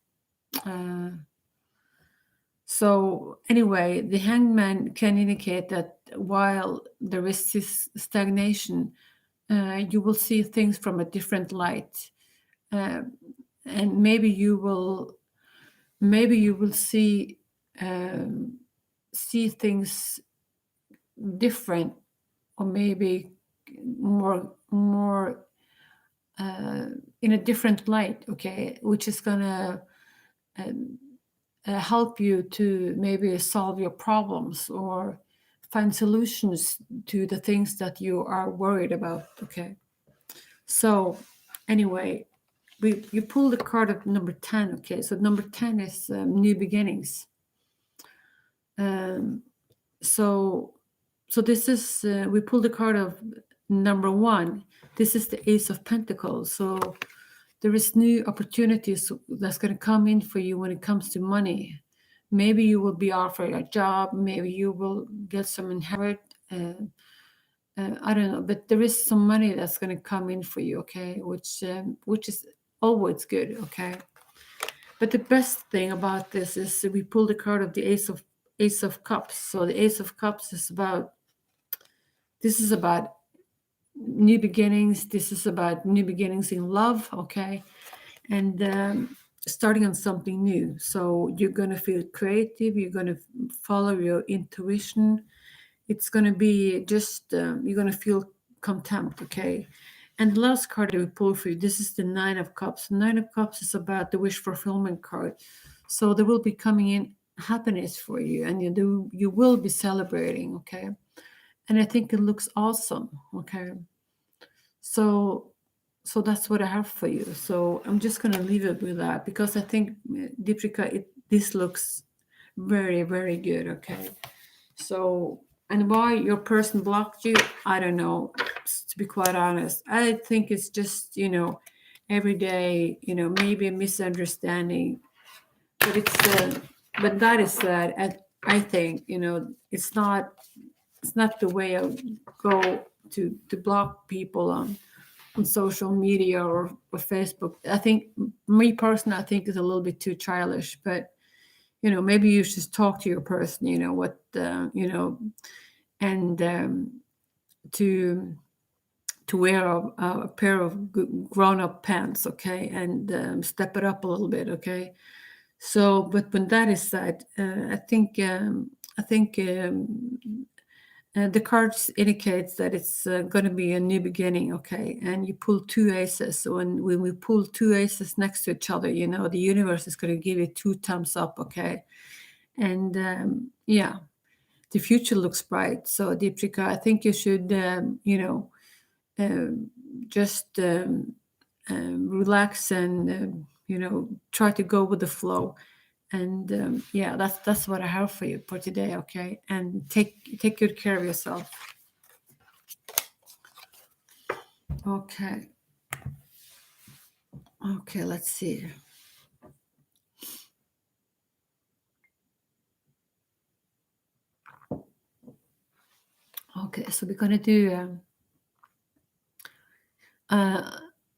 A: So anyway, the Hanged Man can indicate that while there is this stagnation, you will see things from a different light, and maybe you will see things different, or maybe more in a different light. Okay, which is gonna help you to maybe solve your problems or find solutions to the things that you are worried about. Okay, so anyway, you pull the card of number 10. Okay, so number 10 is new beginnings. So this is we pull the card of number 1. This is the Ace of Pentacles. So there is new opportunities that's going to come in for you when it comes to money. Maybe you will be offered a job. Maybe you will get some inherit. I don't know, but there is some money that's going to come in for you. Okay, which is always good. Okay, but the best thing about this is we pull the card of the Ace of Cups. So the Ace of Cups is about new beginnings. This is about new beginnings in love. Okay, and starting on something new. So you're going to feel creative. You're going to follow your intuition. It's going to be just, you're going to feel contempt. Okay. And the last card that we pull for you, this is the Nine of Cups. The Nine of Cups is about the wish fulfillment card. So there will be coming in happiness for you, and you will be celebrating. Okay. And I think it looks awesome. Okay. So that's what I have for you. So I'm just going to leave it with that, because I think, Deepika, this looks very, very good. Okay. So, and why your person blocked you, I don't know, to be quite honest. I think it's just, every day, maybe a misunderstanding, but but that is that. And I think, it's not the way I go to block people on social media or Facebook. I think, me personally, I think it's a little bit too childish, but maybe you should talk to your person, and to wear a pair of grown-up pants, okay, and step it up a little bit, okay. So, but when that is said, I think the cards indicates that it's going to be a new beginning, okay. And you pull two aces. So when we pull two aces next to each other, the universe is going to give you two thumbs up, okay. And yeah, the future looks bright. So Deepika, I think you should, just relax and try to go with the flow. And yeah, that's what I have for you for today, okay. And take good care of yourself. Okay, let's see. Okay, so we're gonna do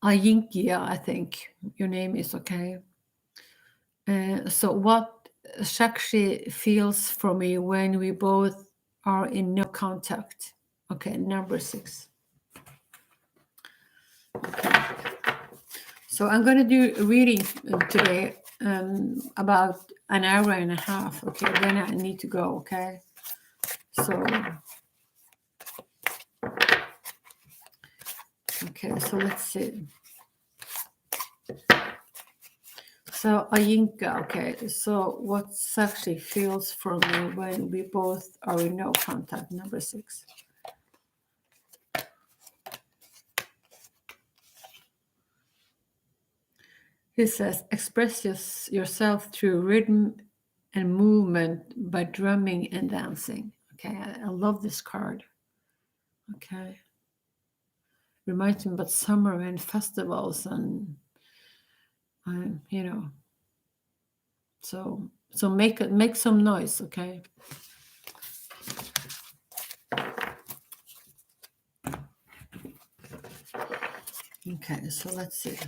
A: Ayinkia, I think your name is, okay. So what Shakshi feels for me when we both are in no contact. Okay, number 6. Okay. So I'm going to do a reading today, about an hour and a half. Okay, then I need to go. Okay, so let's see. So Ayinka, okay, so what Sakshi feels for me when we both are in no contact, number 6. He says, express yourself through rhythm and movement by drumming and dancing. Okay, I love this card. Okay. Reminds me about summer and festivals and, so make some noise, okay? Okay, so let's see.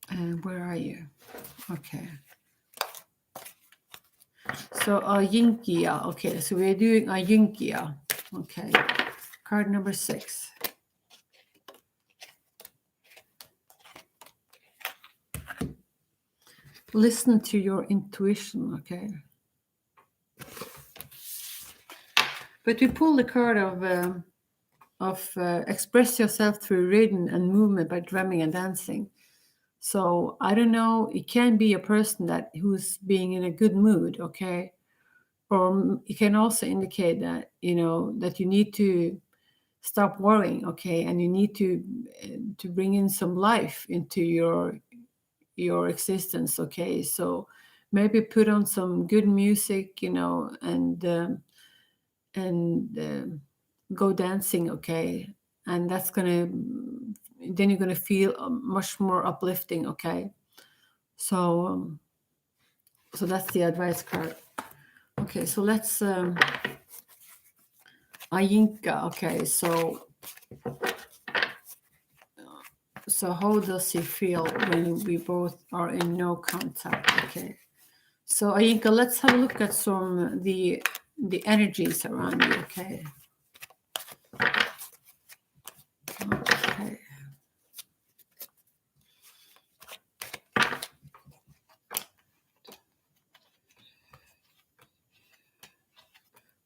A: And where are you? Okay. So Ayinkia, okay, so we're doing Ayinkia. Okay, card number 6. Listen to your intuition, okay? But we pull the card of express yourself through rhythm and movement by drumming and dancing. So I don't know, it can be a person who's being in a good mood, okay? Or it can also indicate that, that you need to stop worrying, okay? And you need to bring in some life into your existence, okay? So maybe put on some good music, and go dancing, okay? And then you're gonna feel much more uplifting, okay? So that's the advice card. Okay, so let's Ayinka. Okay, so how does he feel when we both are in no contact? Okay, so Ayinka, let's have a look at some the energies around you. Okay. Okay.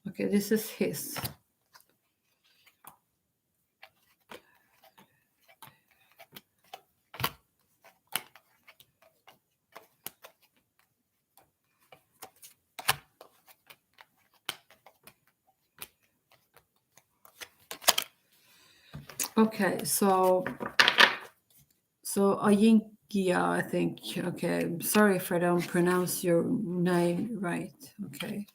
A: Okay, this is his. Okay, so Gia, I think. Okay, sorry if I don't pronounce your name right. Okay.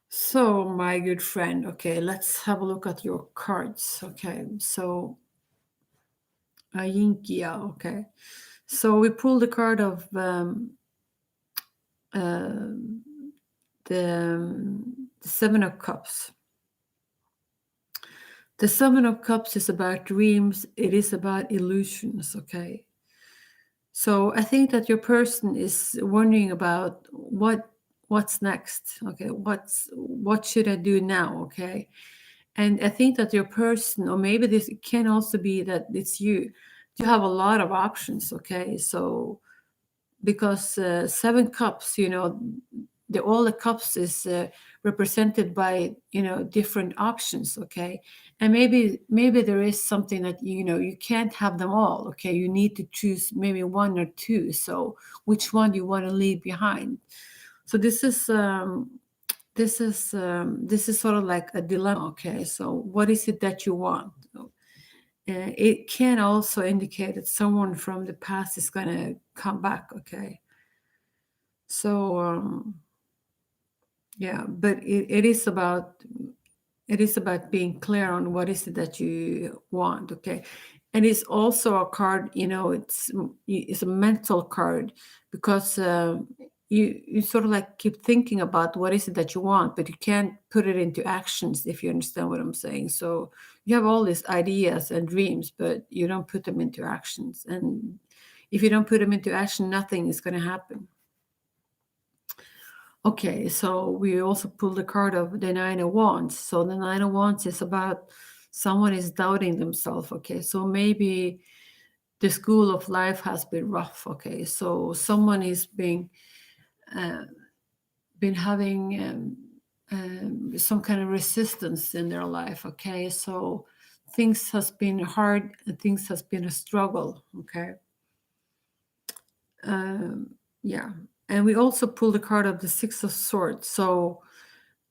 A: So, my good friend, okay, let's have a look at your cards. Okay, so Yinkia, okay. So we pulled the card of uh, the Seven of Cups. The Seven of Cups is about dreams. It is about illusions, okay. So I think that your person is wondering about what's next, okay. What should I do now, okay. And I think that your person, or maybe this can also be that it's you have a lot of options, okay. So because Seven Cups, all the cups is represented by different options, okay. And maybe there is something that you can't have them all, okay. You need to choose maybe one or two. So which one you want to leave behind? So this is sort of like a dilemma, okay. So what is it that you want? It can also indicate that someone from the past is going to come back, okay. So yeah, but it is about being clear on what is it that you want, okay. And it's also a card, it's a mental card, because you sort of like keep thinking about what is it that you want, but you can't put it into actions, if you understand what I'm saying. So you have all these ideas and dreams, but you don't put them into actions, and if you don't put them into action, nothing is going to happen. Okay, so we also pulled the card of the Nine of Wands. So the Nine of Wands is about someone is doubting themselves. Okay, so maybe the school of life has been rough. Okay, so someone is been having some kind of resistance in their life. Okay, so things has been hard and things has been a struggle. Okay, yeah, and we also pulled the card of the Six of Swords. So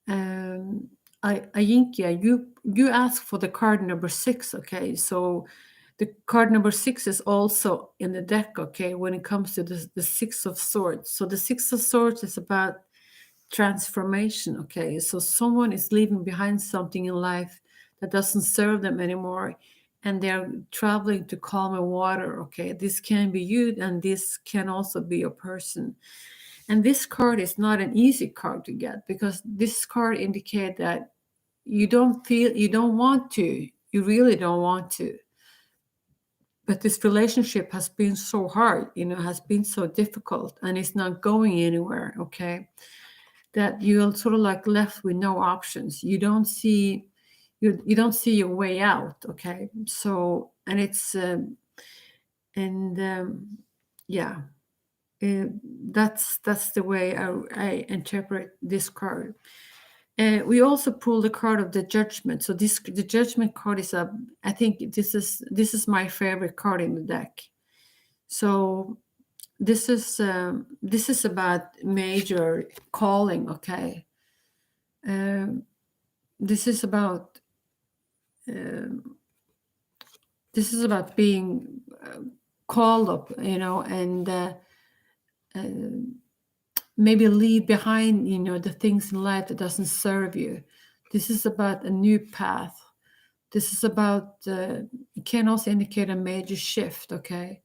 A: Ayinkia, you asked for the card number 6, okay? So the card number 6 is also in the deck, okay, when it comes to the Six of Swords. So the Six of Swords is about transformation, okay? So someone is leaving behind something in life that doesn't serve them anymore, and they're traveling to calmer water, okay? This can be you, and this can also be a person. And this card is not an easy card to get, because this card indicates that you don't want to, you really don't want to. But this relationship has been so hard, has been so difficult, and it's not going anywhere, okay? That you're sort of like left with no options. You don't see your way out, okay? So, and it's yeah, that's the way I interpret this card. We also pull the card of the Judgment. So the Judgment card is I think this is my favorite card in the deck. So this is about major calling. Okay, this is about being called up, and maybe leave behind, the things in life that doesn't serve you. This is about a new path. This is about, it can also indicate a major shift, okay?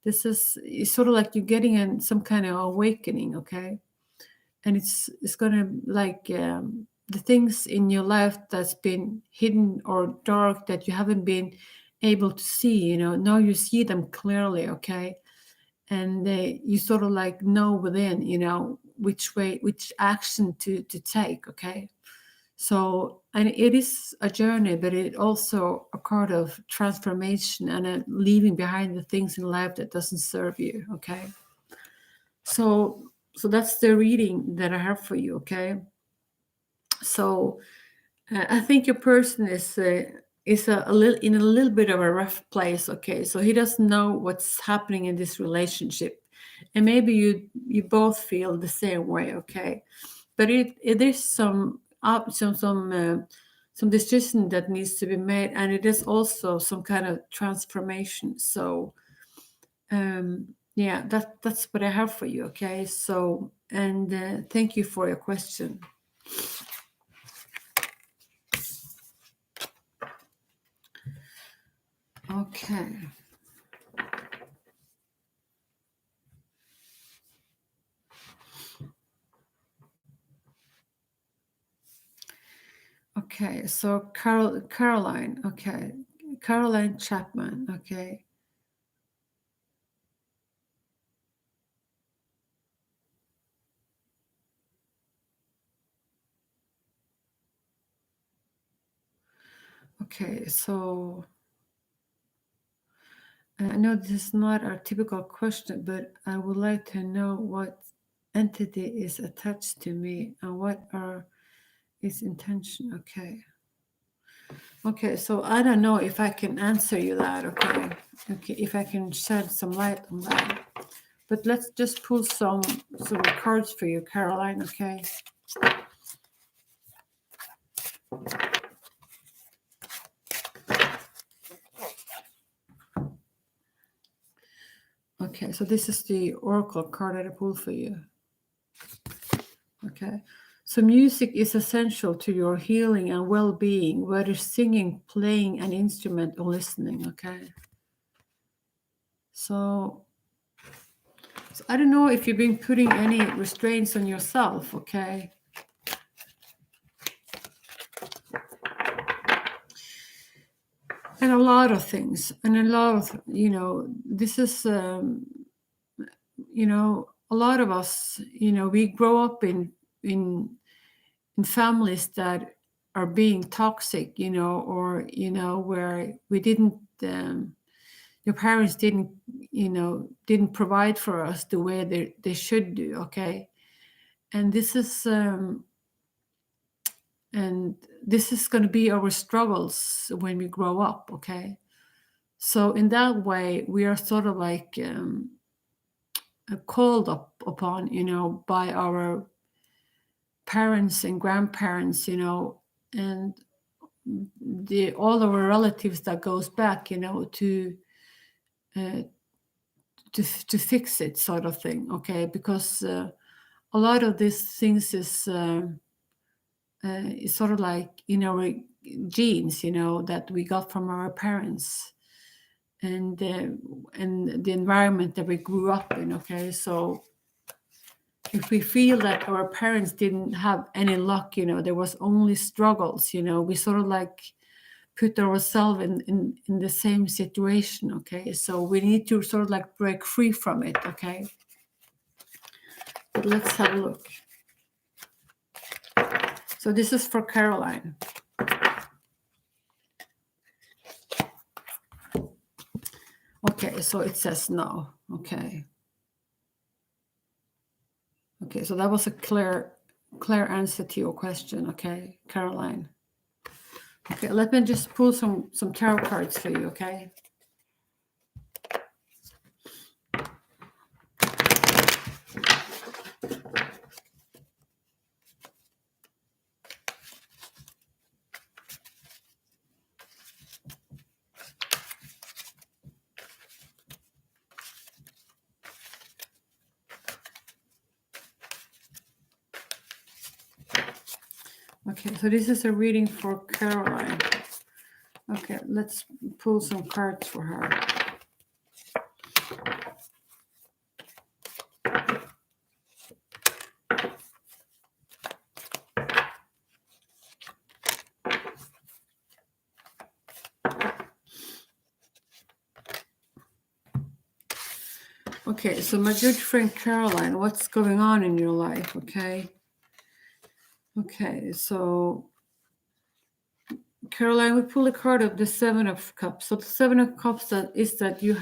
A: This is it's sort of like you're getting some kind of awakening, okay? And it's going to like the things in your life that's been hidden or dark that you haven't been able to see, now you see them clearly, okay? And you sort of like know within, which action to take, okay? So, and it is a journey, but it also a card of transformation and leaving behind the things in life that doesn't serve you, okay? So that's the reading that I have for you, okay? So I think your person is a little in a little bit of a rough place, okay? So he doesn't know what's happening in this relationship, and maybe you both feel the same way, okay? But it is some decision that needs to be made, and it is also some kind of transformation. So Yeah, that's what I have for you. Okay, so and thank you for your question. Okay. Okay, so Caroline, okay. Caroline Chapman, okay. Okay, so I know this is not our typical question, but I would like to know what entity is attached to me and what are its intention. Okay. Okay, so I don't know if I can answer you that, okay? Okay, if I can shed some light on that. But let's just pull some cards for you, Caroline, okay? Okay, so this is the oracle card that I pulled for you. Okay. So music is essential to your healing and well-being, whether singing, playing an instrument, or listening, okay? So I don't know if you've been putting any restraints on yourself, okay? And a lot of things, and a lot of, this is, a lot of us, we grow up in families that are being toxic, or, where we didn't, your parents didn't provide for us the way they should do, okay? And this is, going to be our struggles when we grow up, okay? So in that way, we are sort of like called upon, by our parents and grandparents, and all our relatives that goes back, to fix it, sort of thing, okay? Because a lot of these things is sort of like in our genes, that we got from our parents, and the environment that we grew up in, okay? So if we feel that our parents didn't have any luck, there was only struggles, we sort of like put ourselves in the same situation, okay? So we need to sort of like break free from it, okay? But let's have a look. So this is for Caroline. Okay, so it says no. Okay. Okay, so that was a clear answer to your question, okay, Caroline. Okay, let me just pull some tarot cards for you, okay? Okay, so this is a reading for Caroline. Okay, let's pull some cards for her. Okay, so my good friend Caroline, what's going on in your life, okay? Okay, so Caroline, we pull a card of the Seven of Cups. So the Seven of Cups is that you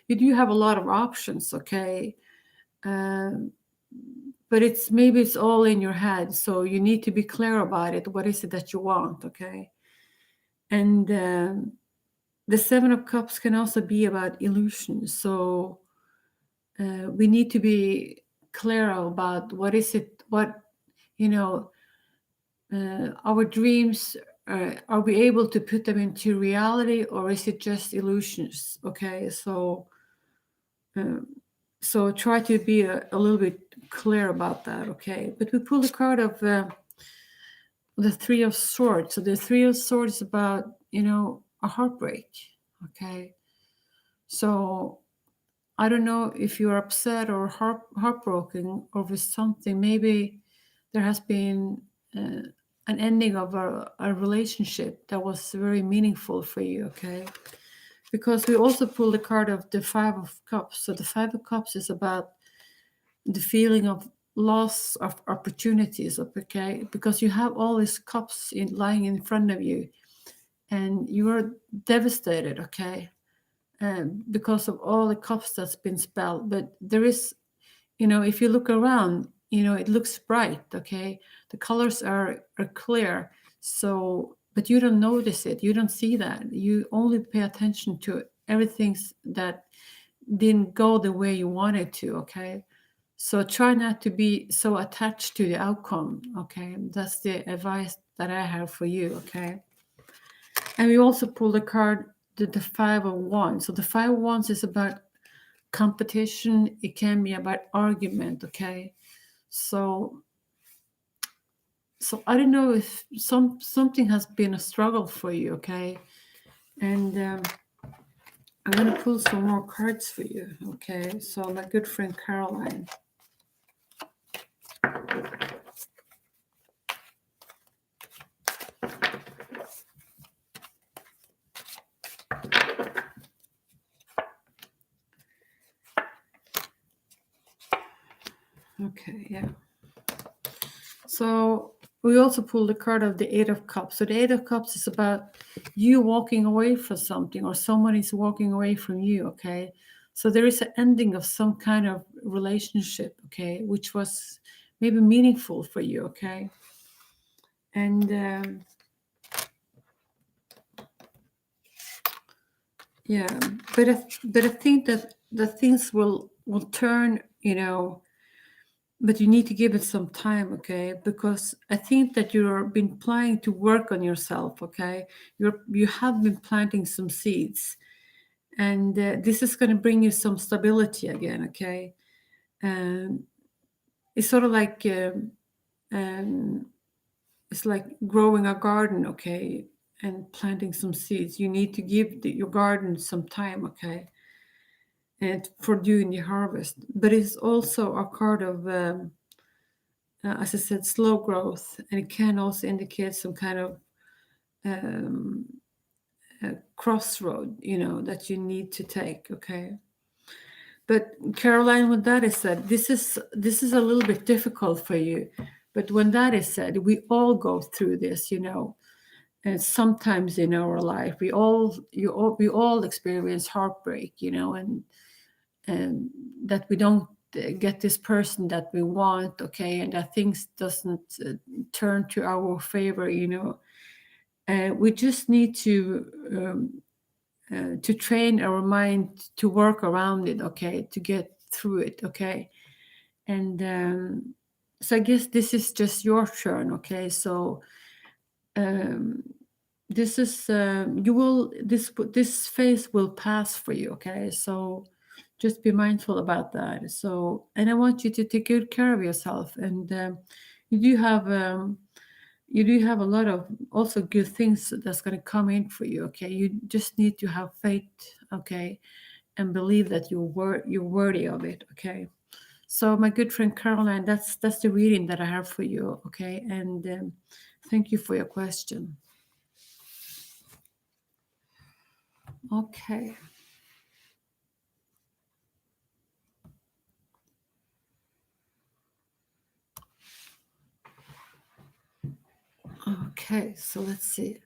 A: do have a lot of options, okay? But maybe it's all in your head, so you need to be clear about it. What is it that you want, okay? And the Seven of Cups can also be about illusions. So we need to be clear about what is it, our dreams, are we able to put them into reality, or is it just illusions, okay? So So try to be a little bit clear about that, okay? But we pull the card of the Three of Swords. So the Three of Swords is about, a heartbreak, okay? So I don't know if you're upset or heartbroken over something. Maybe there has been an ending of a relationship that was very meaningful for you, okay? Because we also pull the card of the Five of Cups. So the Five of Cups is about the feeling of loss of opportunities, okay? Because you have all these cups lying in front of you and you are devastated, okay? Because of all the cups that's been spelled. But there is, if you look around, it looks bright, okay? The colors are clear. So, but you don't notice it. You don't see that. You only pay attention to everything that didn't go the way you wanted to, okay? So try not to be so attached to the outcome, okay? That's the advice that I have for you, okay? And we also pull the card, the Five of Wands. So the Five of Wands is about competition. It can be about argument, okay? So I don't know if something has been a struggle for you, okay? And I'm going to pull some more cards for you, okay? So my good friend Caroline. Okay, yeah. So we also pull the card of the Eight of Cups. So the Eight of Cups is about you walking away from something, or someone is walking away from you, okay? So there is an ending of some kind of relationship, okay, which was maybe meaningful for you, okay? And yeah, but I think that the things will turn, but you need to give it some time, okay? Because I think that you've been planning to work on yourself, okay? You have been planting some seeds, and this is going to bring you some stability again, okay? It's sort of like it's like growing a garden, okay, and planting some seeds. You need to give your garden some time, okay, and for doing the harvest. But it's also a card of as I said, slow growth, and it can also indicate some kind of crossroad, that you need to take. Okay, but Caroline, when that is said, this is a little bit difficult for you. But when that is said, we all go through this, and sometimes in our life, we all experience heartbreak, and that we don't get this person that we want, okay, and that things doesn't turn to our favor, we just need to train our mind to work around it, okay, to get through it, okay. And so I guess this is just your turn, okay. So this is this phase will pass for you, okay. So just be mindful about that. So, and I want you to take good care of yourself, and you do have a lot of also good things that's going to come in for you, okay. You just need to have faith, okay, and believe that you're worthy of it, okay. So my good friend Caroline, that's the reading that I have for you, okay. And thank you for your question. Okay. Okay, so let's see.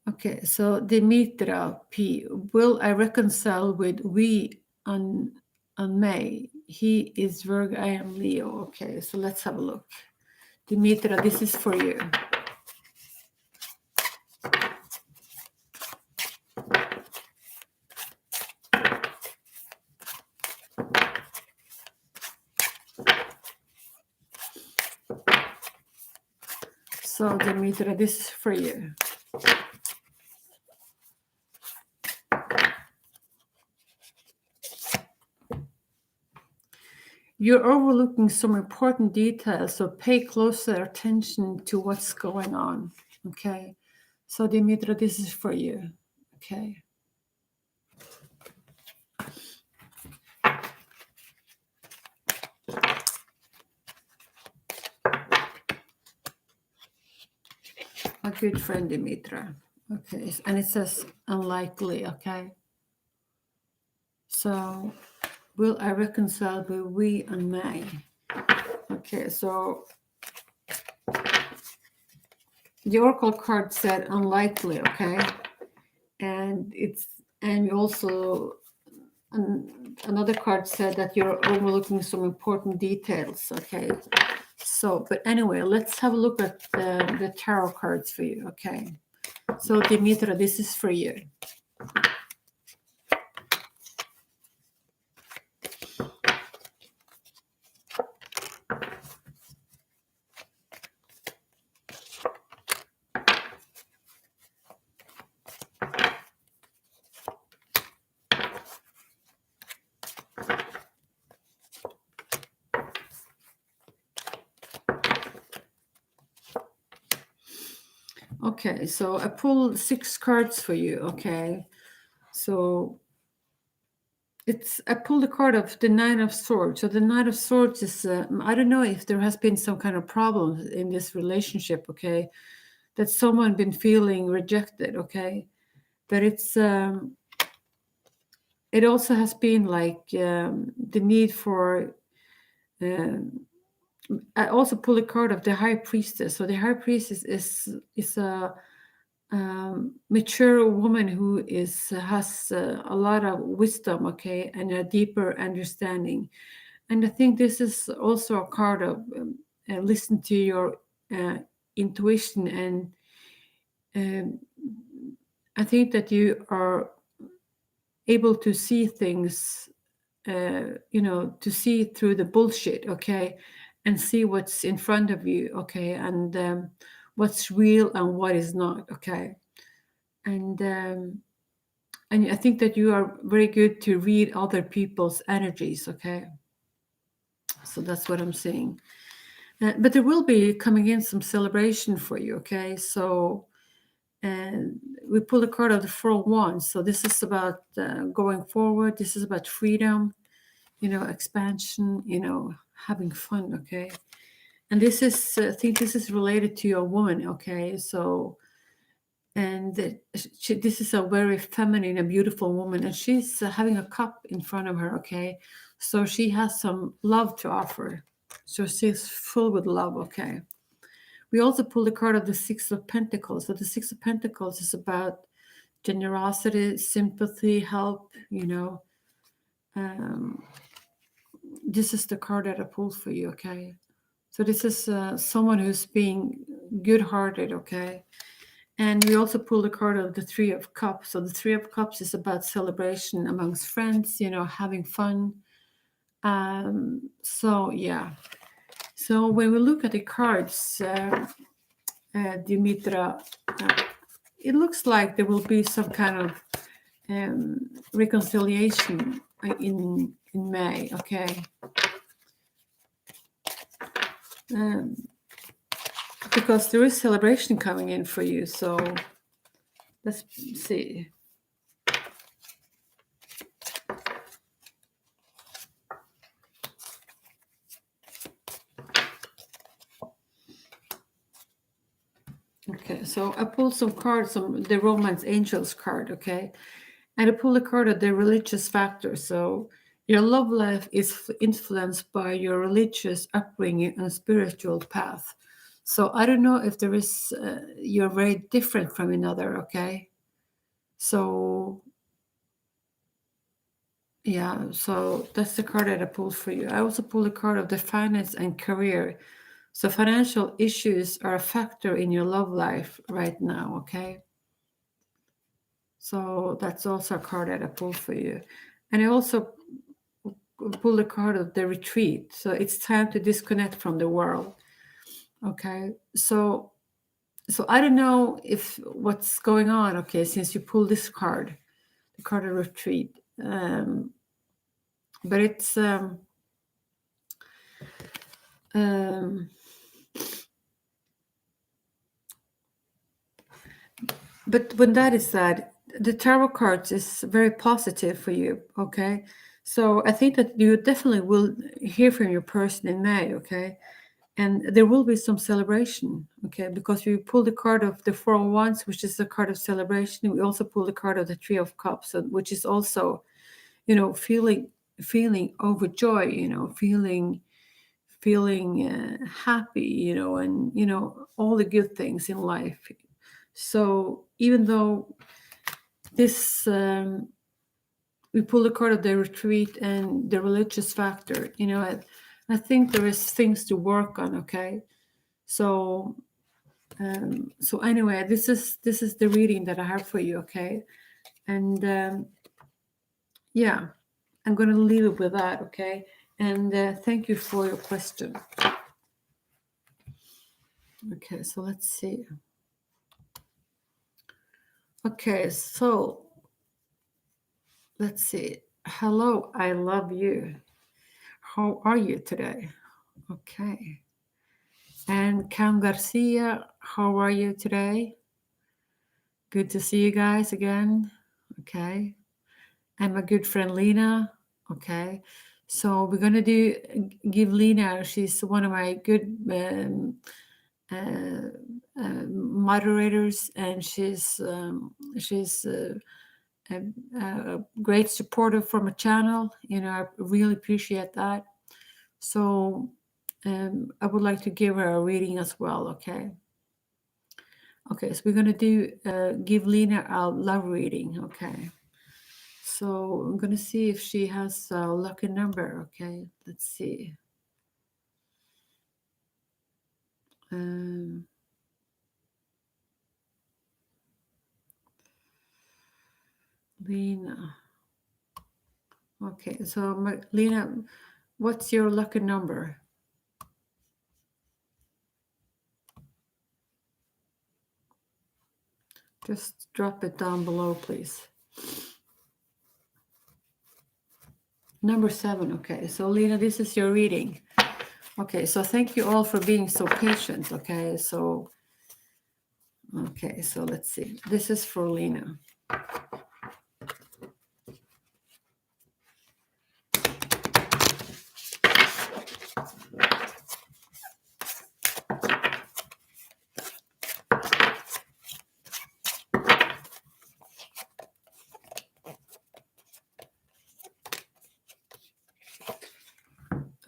A: Okay, so Dimitra P. Will I reconcile with we on May? He is Virgo, I am Leo. Okay, so let's have a look. Dimitra, this is for you. So Dimitra, this is for you. You're overlooking some important details, so pay closer attention to what's going on. Okay. So Dimitra, this is for you. Okay. A good friend, Dimitra. Okay. And it says unlikely. Okay. So will I reconcile with we and May? Okay. So the oracle card said unlikely. Okay. And also another card said that you're overlooking some important details. Okay. So, but anyway, let's have a look at the tarot cards for you. Okay. So Dimitra, this is for you. Okay, so I pulled 6 cards for you. Okay, so I pulled the card of the Nine of Swords. So the Nine of Swords is I don't know if there has been some kind of problem in this relationship. Okay, that someone been feeling rejected. Okay, but it also has been like the need for. I also pull a card of the High Priestess. So the High Priestess is a mature woman who has a lot of wisdom, okay, and a deeper understanding. And I think this is also a card of listen to your intuition, and um, I think that you are able to see things, to see through the bullshit, okay, and see what's in front of you, okay, and what's real and what is not, okay. And I think that you are very good to read other people's energies, okay. So that's what I'm saying. But there will be coming in some celebration for you, okay. So, and we pull a card of the Four of Wands. So this is about going forward. This is about freedom, expansion, having fun, okay. And this is, I think this is related to your woman, okay. So, and this is a very feminine and beautiful woman, and she's having a cup in front of her, okay. So she has some love to offer. So she's full with love, okay. We also pull the card of the Six of Pentacles. So the Six of Pentacles is about generosity, sympathy, help, this is the card that I pulled for you, okay. So this is someone who's being good-hearted, okay. And we also pulled the card of the Three of Cups. So the Three of Cups is about celebration amongst friends, having fun. So yeah. So when we look at the cards, Dimitra, it looks like there will be some kind of reconciliation in May, okay. Because there is celebration coming in for you. So let's see. Okay, so I pulled some cards, the Romance Angels card, okay? And I pulled a card of the religious factor. So your love life is influenced by your religious upbringing and spiritual path. So I don't know if there is, you're very different from another, okay? So, yeah, so that's the card that I pulled for you. I also pulled a card of the finance and career. So financial issues are a factor in your love life right now, okay? So that's also a card that I pulled for you. And I also pulled a card of the retreat. So it's time to disconnect from the world, okay? So I don't know if what's going on, okay, since you pulled this card, the card of retreat. But it's But when that is said, the tarot cards is very positive for you, okay? So I think that you definitely will hear from your person in May, okay? And there will be some celebration, okay? Because we pull the card of the Four of Wands, which is the card of celebration. We also pull the card of the Three of Cups, which is also, feeling overjoyed, feeling happy, and all the good things in life. So even though this we pull the card of the retreat and the religious factor, I think there is things to work on, okay? So anyway, this is the reading that I have for you, okay? And yeah, I'm going to leave it with that, okay? And thank you for your question. Okay, so let's see. Okay, so let's see. Hello, I love you. How are you today? Okay. And Cam Garcia, how are you today? Good to see you guys again. Okay. And my good friend Lena. Okay. So we're going to give Lena, she's one of my good moderators, and she's a great supporter for my channel. I really appreciate that. So I would like to give her a reading as well, okay? Okay, so we're going to give Lena a love reading, okay? So I'm going to see if she has a lucky number, okay? Let's see. Lena. Okay, so Lena, what's your lucky number? Just drop it down below, please. Number 7, okay. So Lena, this is your reading. Okay, so thank you all for being so patient, okay? So let's see. This is for Lena.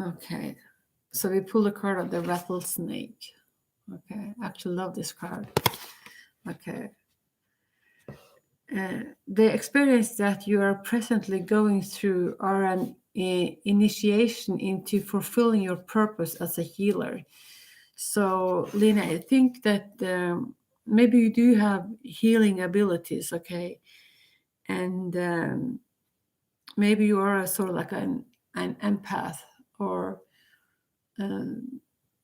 A: Okay, so we pull the card of the rattlesnake. Okay, I actually love this card. Okay. The experience that you are presently going through are an initiation into fulfilling your purpose as a healer. So, Lena, I think that maybe you do have healing abilities, okay? And maybe you are a sort of like an empath, or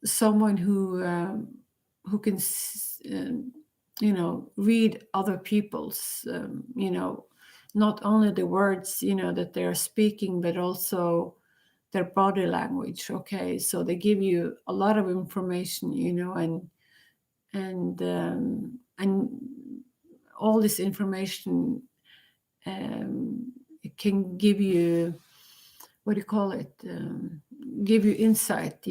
A: someone who can read other people's not only the words that they're speaking, but also their body language. Okay, so they give you a lot of information, and all this information it can give you, what do you call it, give you insight,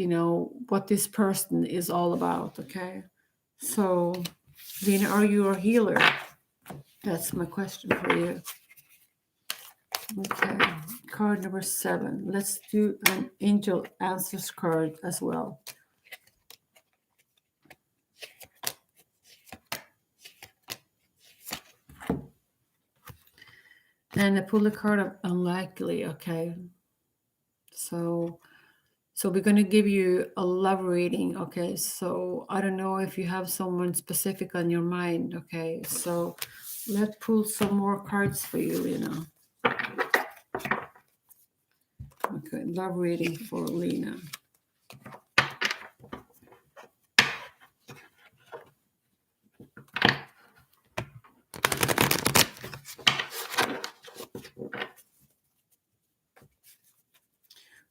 A: what this person is all about. Okay, so Lena, are you a healer? That's my question for you. Okay, card number 7. Let's do an angel answers card as well. And I pull the card of unlikely. Okay, so we're going to give you a love reading. Okay, so I don't know if you have someone specific on your mind. Okay, so let's pull some more cards for you, Okay, love reading for Lena.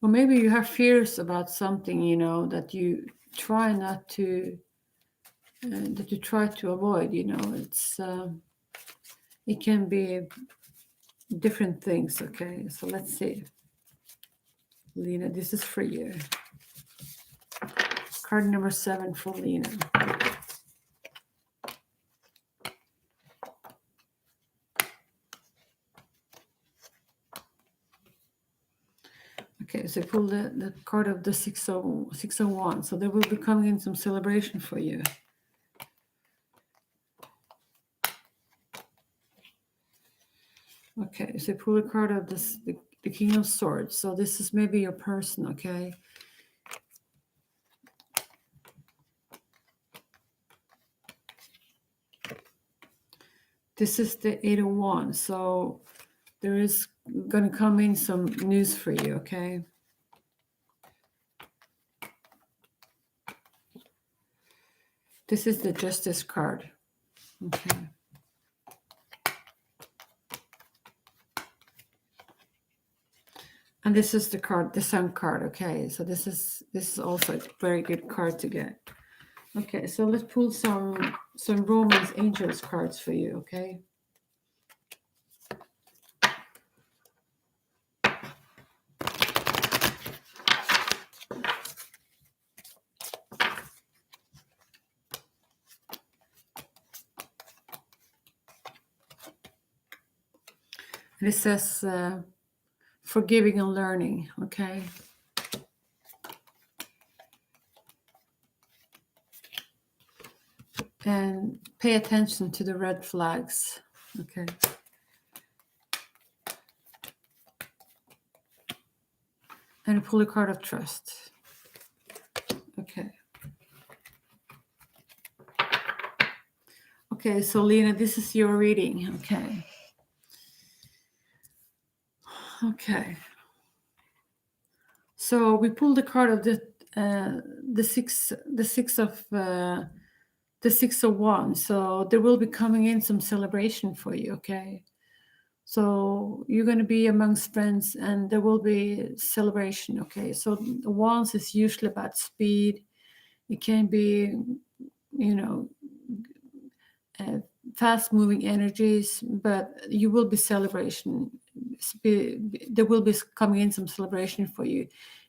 A: Or maybe you have fears about something, you know, that you try not to, that you try to avoid, you know. It can be different things, okay? So let's see. Lena, this is for you. Card number 7 for Lena. Okay, so pull the card of the 601. So there will be coming in some celebration for you. Okay, so pull a card of this, the King of Swords. So this is maybe your person, okay? This is the 8 of Wands. So there is going to come in some news for you, okay? This is the Justice card. Okay. And this is the card, the Sun card, okay? So this is also a very good card to get. Okay, so let's pull some Romance Angels cards for you, okay? And it says forgiving and learning, okay? And pay attention to the red flags, okay? And pull a card of trust, okay? Okay, so Lena, this is your reading, okay? Okay. So we pulled the card of the six of Wands. So there will be coming in some celebration for you, okay? So you're going to be amongst friends and there will be celebration, okay? So the Wands is usually about speed. It can be, you know, fast-moving energies, but you will be celebration. There will be coming in some celebration for you,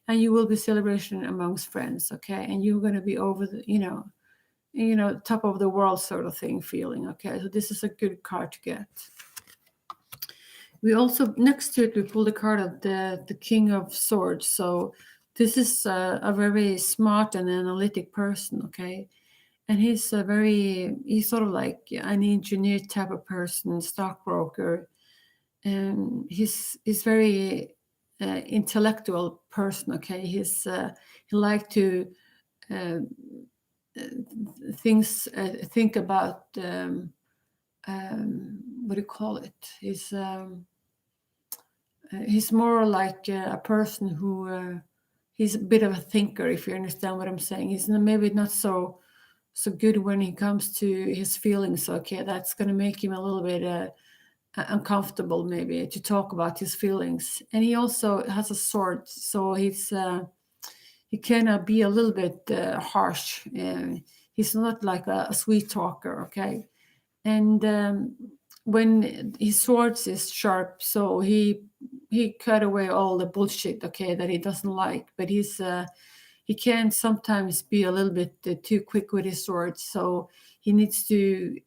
A: and you will be celebration amongst friends, okay? And you're going to be over the, you know, top of the world sort of thing feeling, okay? So this is a good card to get. We also, next to it, we pulled the card of the King of Swords. So this is a very smart and analytic person, okay? And he's sort of like an engineer type of person, stockbroker. And he's very intellectual person, okay? He like to think about what do you call it? He's more like a person who he's a bit of a thinker, if you understand what I'm saying. He's maybe not so good when it comes to his feelings, okay? That's going to make him a little bit uncomfortable maybe to talk about his feelings. And he also has a sword, so he can be a little bit harsh. He's not like a sweet talker, okay? And when his sword is sharp, so he cut away all the bullshit, okay, that he doesn't like. But he can sometimes be a little bit too quick with his swords, so he needs to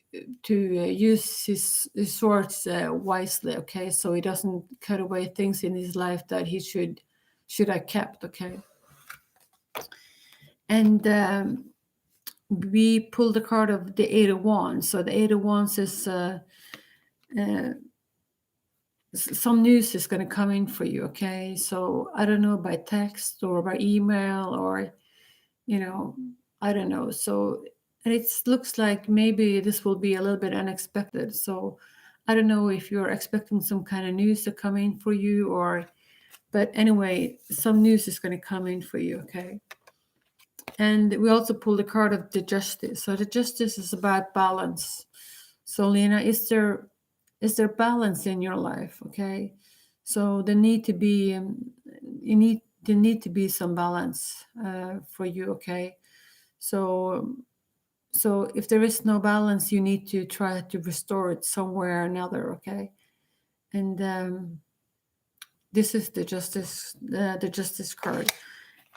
A: use his swords wisely, okay, so he doesn't cut away things in his life that he should have kept, okay. And we pulled the card of the 8 of Wands. So the 8 of Wands is some news is going to come in for you, okay? So I don't know, by text or by email or, you know, I don't know. So, and it looks like maybe this will be a little bit unexpected. So I don't know if you're expecting some kind of news to come in for you but anyway, some news is going to come in for you, okay? And we also pulled the card of the Justice. So the Justice is about balance. So Lena, is there balance in your life? Okay, so there need to be you need need to be some balance for you, okay? So if there is no balance, you need to try to restore it somewhere or another, okay? And this is the justice card.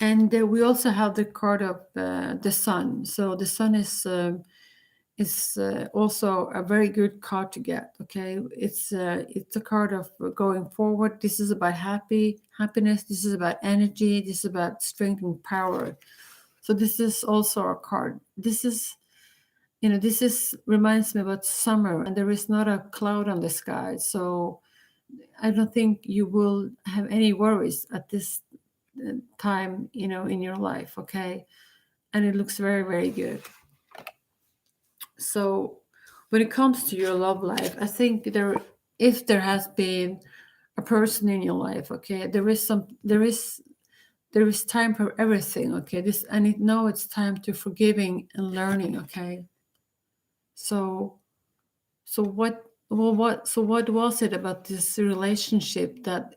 A: And we also have the card of the sun. So the sun is also a very good card to get, okay? It's a card of going forward. This is about happiness. This is about energy. This is about strength and power. So this is also a card. This is reminds me about summer, and there is not a cloud on the sky. So I don't think you will have any worries at this time, in your life, okay? And it looks very, very good. So when it comes to your love life, I think if there has been a person in your life, okay, there is time for everything, okay? Now it's time to forgiving and learning, okay? So what was it about this relationship that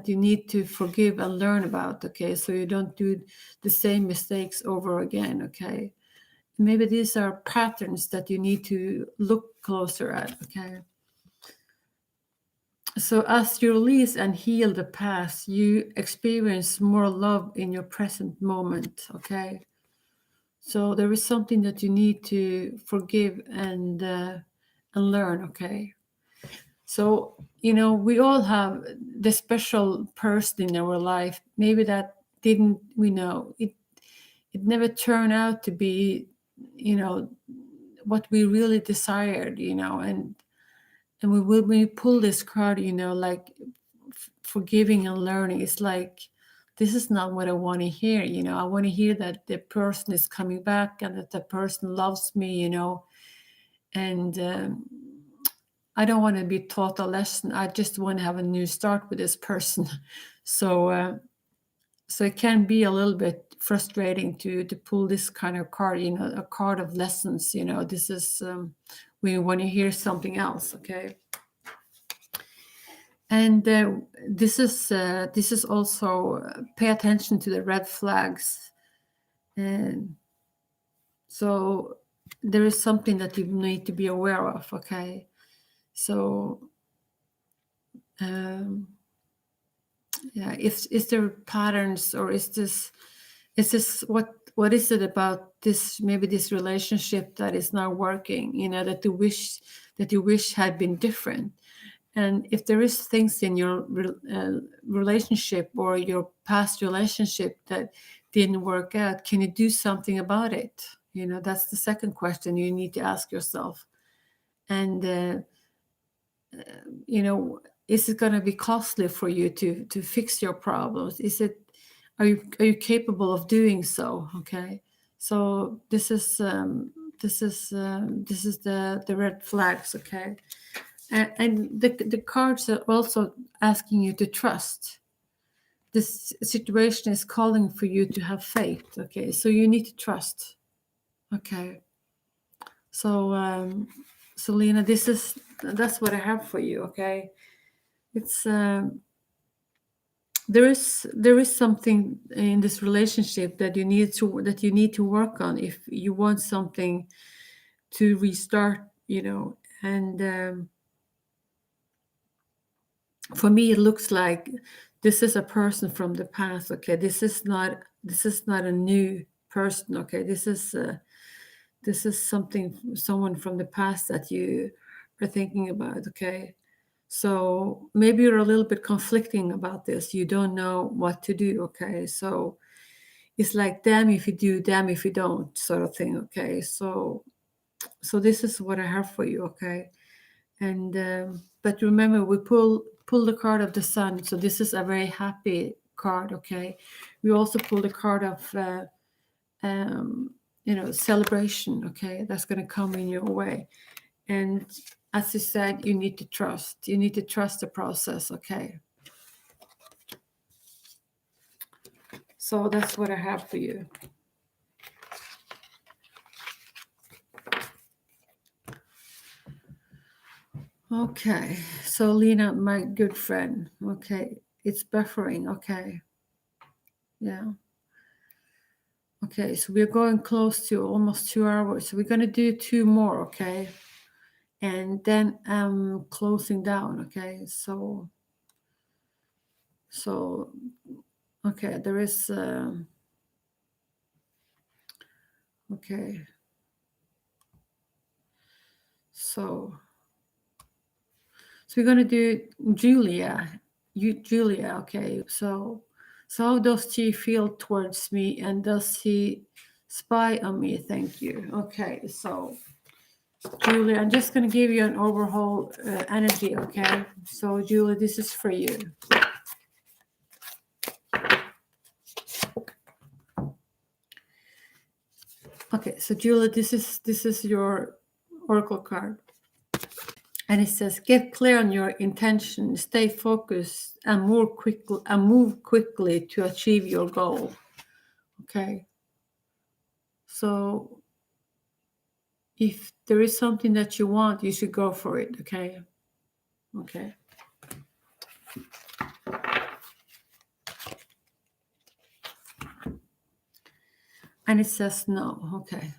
A: you need to forgive and learn about, okay? So you don't do the same mistakes over again, okay? Maybe these are patterns that you need to look closer at, okay? So as you release and heal the past, you experience more love in your present moment, okay? So there is something that you need to forgive and learn, okay? So, we all have the special person in our life. Maybe that didn't, it never turned out to be, what we really desired, and when we pull this card, like forgiving and learning, it's like, this is not what I want to hear. I want to hear that the person is coming back and that the person loves me, and I don't want to be taught a lesson. I just want to have a new start with this person. So it can be a little bit frustrating to pull this kind of card, a card of lessons. This is when you want to hear something else, okay? And this is also pay attention to the red flags, and so there is something that you need to be aware of, okay? So yeah, is there patterns, or is this what is it about this, maybe this relationship that is not working, that you wish had been different? And if there is things in your relationship or your past relationship that didn't work out, can you do something about it? That's the second question you need to ask yourself. And is it going to be costly for you to fix your problems? Are you capable of doing so? Okay, so this is the red flags, okay? And the cards are also asking you to trust. This situation is calling for you to have faith, okay? So you need to trust, okay? So Lena, that's what I have for you, okay? It's there is something in this relationship that you need to work on if you want something to restart, and for me it looks like this is a person from the past, okay? This is not a new person, okay? This is someone from the past that you are thinking about, okay? So maybe you're a little bit conflicting about this. You don't know what to do, okay? So it's like, damn if you do, damn if you don't, sort of thing, okay? So this is what I have for you, okay? And but remember, we pull the card of the sun. So this is a very happy card, okay? We also pull the card of celebration, okay? That's going to come in your way. And as you said, you need to trust the process, okay? So that's what I have for you. Okay, so Lena, my good friend, okay, it's buffering, okay. Yeah. Okay, so we're going close to almost 2 hours. So we're going to do two more, okay? And then I'm closing down, okay? So okay, there is okay. So we're going to do Julia. Julia, okay. So how does she feel towards me, and does he spy on me? Thank you. Okay, so Julie, I'm just going to give you an overall energy, okay? So, Julie, this is for you. Okay, so Julie, this is your oracle card, and it says, "Get clear on your intention, stay focused, and move quickly to achieve your goal." Okay, so if there is something that you want, you should go for it. Okay, okay. And it says no. Okay.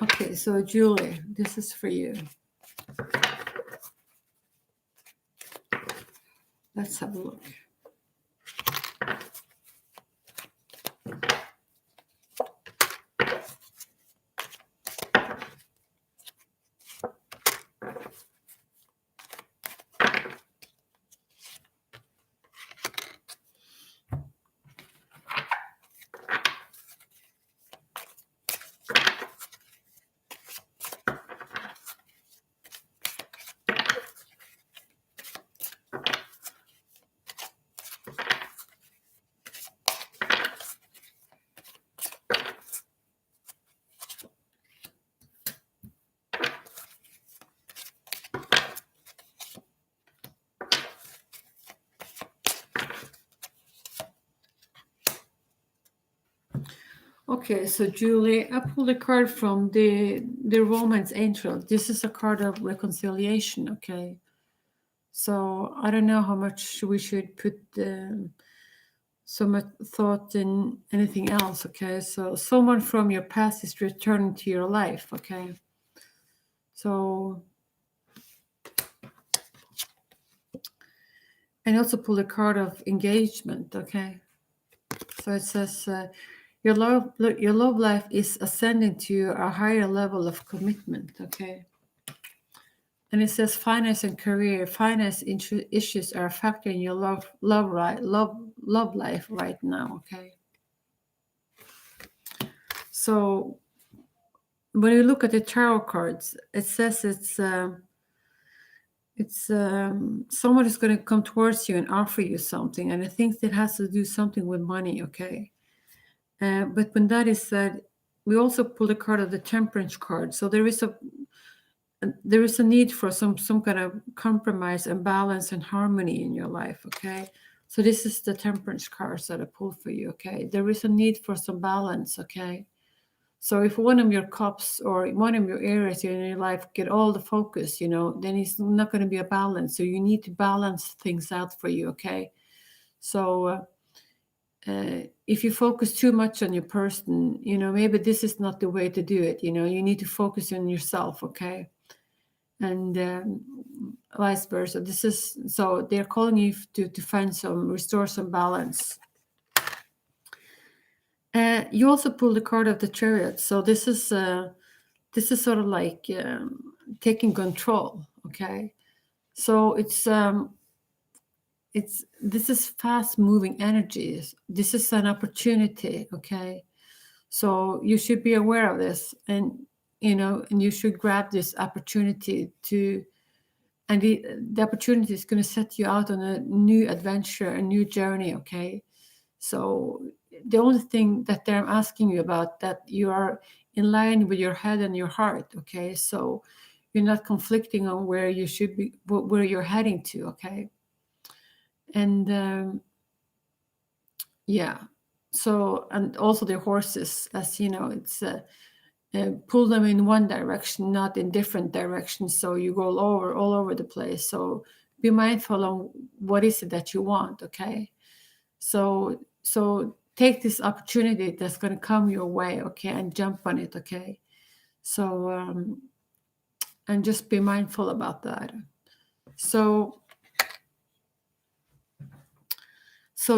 A: Okay, so Julie, this is for you. Let's have a look. Okay, so Julie, I pulled a card from the Romance Angel. This is a card of reconciliation. Okay, so I don't know how much we should put so much thought in anything else. Okay, so someone from your past is returning to your life. Okay, so and also pull a card of engagement. Okay, so it says. Your love life is ascending to a higher level of commitment, okay? And it says finance and career, finance issues are affecting your love life right now, okay? So when you look at the tarot cards, it says someone is going to come towards you and offer you something, and I think that has to do something with money, okay? But when that is said, we also pull the card of the Temperance card. So there is a need for some kind of compromise and balance and harmony in your life. Okay, so this is the Temperance cards that I pulled for you. Okay, there is a need for some balance. Okay, so if one of your cups or one of your areas in your life get all the focus, then it's not going to be a balance. So you need to balance things out for you. Okay, so if you focus too much on your person, maybe this is not the way to do it. You need to focus on yourself. Okay, and vice versa. So they're calling you to restore some balance. You also pull the card of the Chariot. So this is sort of like taking control. Okay, so this is fast moving energies. This is an opportunity. Okay, so you should be aware of this, and you should grab this opportunity and the opportunity is going to set you out on a new adventure, a new journey. Okay, so the only thing that they're asking you about, that you are in line with your head and your heart. Okay, so you're not conflicting on where you should be, where you're heading to. Okay. And yeah. So, and also the horses, as you know, it's pull them in one direction, not in different directions. So you go all over the place. So be mindful on what is it that you want. Okay. So take this opportunity that's going to come your way. Okay. And jump on it. Okay. So, and just be mindful about that. So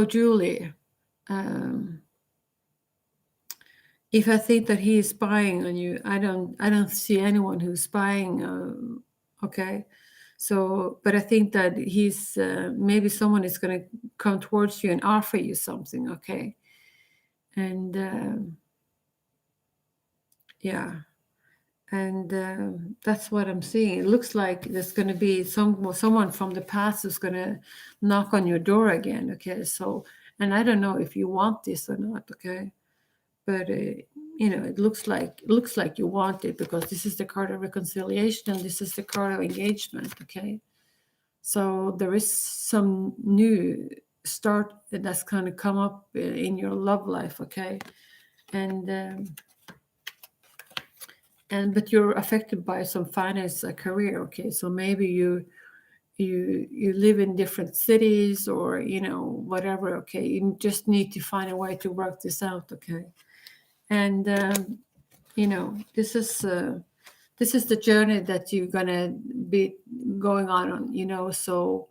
A: Julie, if I think that he is spying on you, I don't see anyone who's spying. Okay. So, but I think that he's maybe someone is going to come towards you and offer you something. Okay. And yeah. And that's what I'm seeing. It looks like there's going to be someone from the past who's going to knock on your door again. Okay. So, and I don't know if you want this or not. Okay. But it looks like you want it, because this is the card of reconciliation and this is the card of engagement. Okay. So there is some new start that's going to come up in your love life. Okay. But you're affected by some finance career. Okay. So maybe you live in different cities, or whatever. Okay. You just need to find a way to work this out. Okay. And this is the journey that you're gonna be going on. So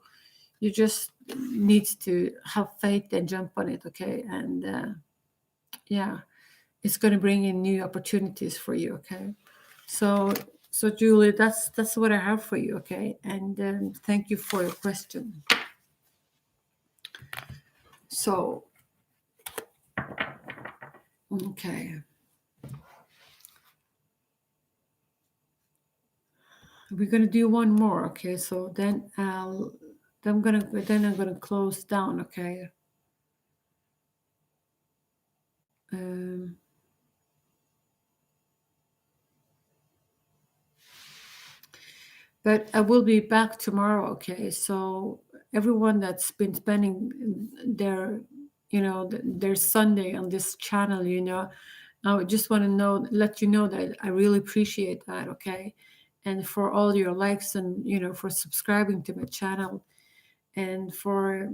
A: you just need to have faith and jump on it. Okay. And yeah, it's going to bring in new opportunities for you. Okay. So Julie, that's what I have for you. Okay. And thank you for your question. So okay, we're going to do one more. Okay. So then I'm gonna close down. Okay. But I will be back tomorrow. Okay. So everyone that's been spending their Sunday on this channel, I just want to let you know that I really appreciate that. Okay. And for all your likes, and for subscribing to my channel, and for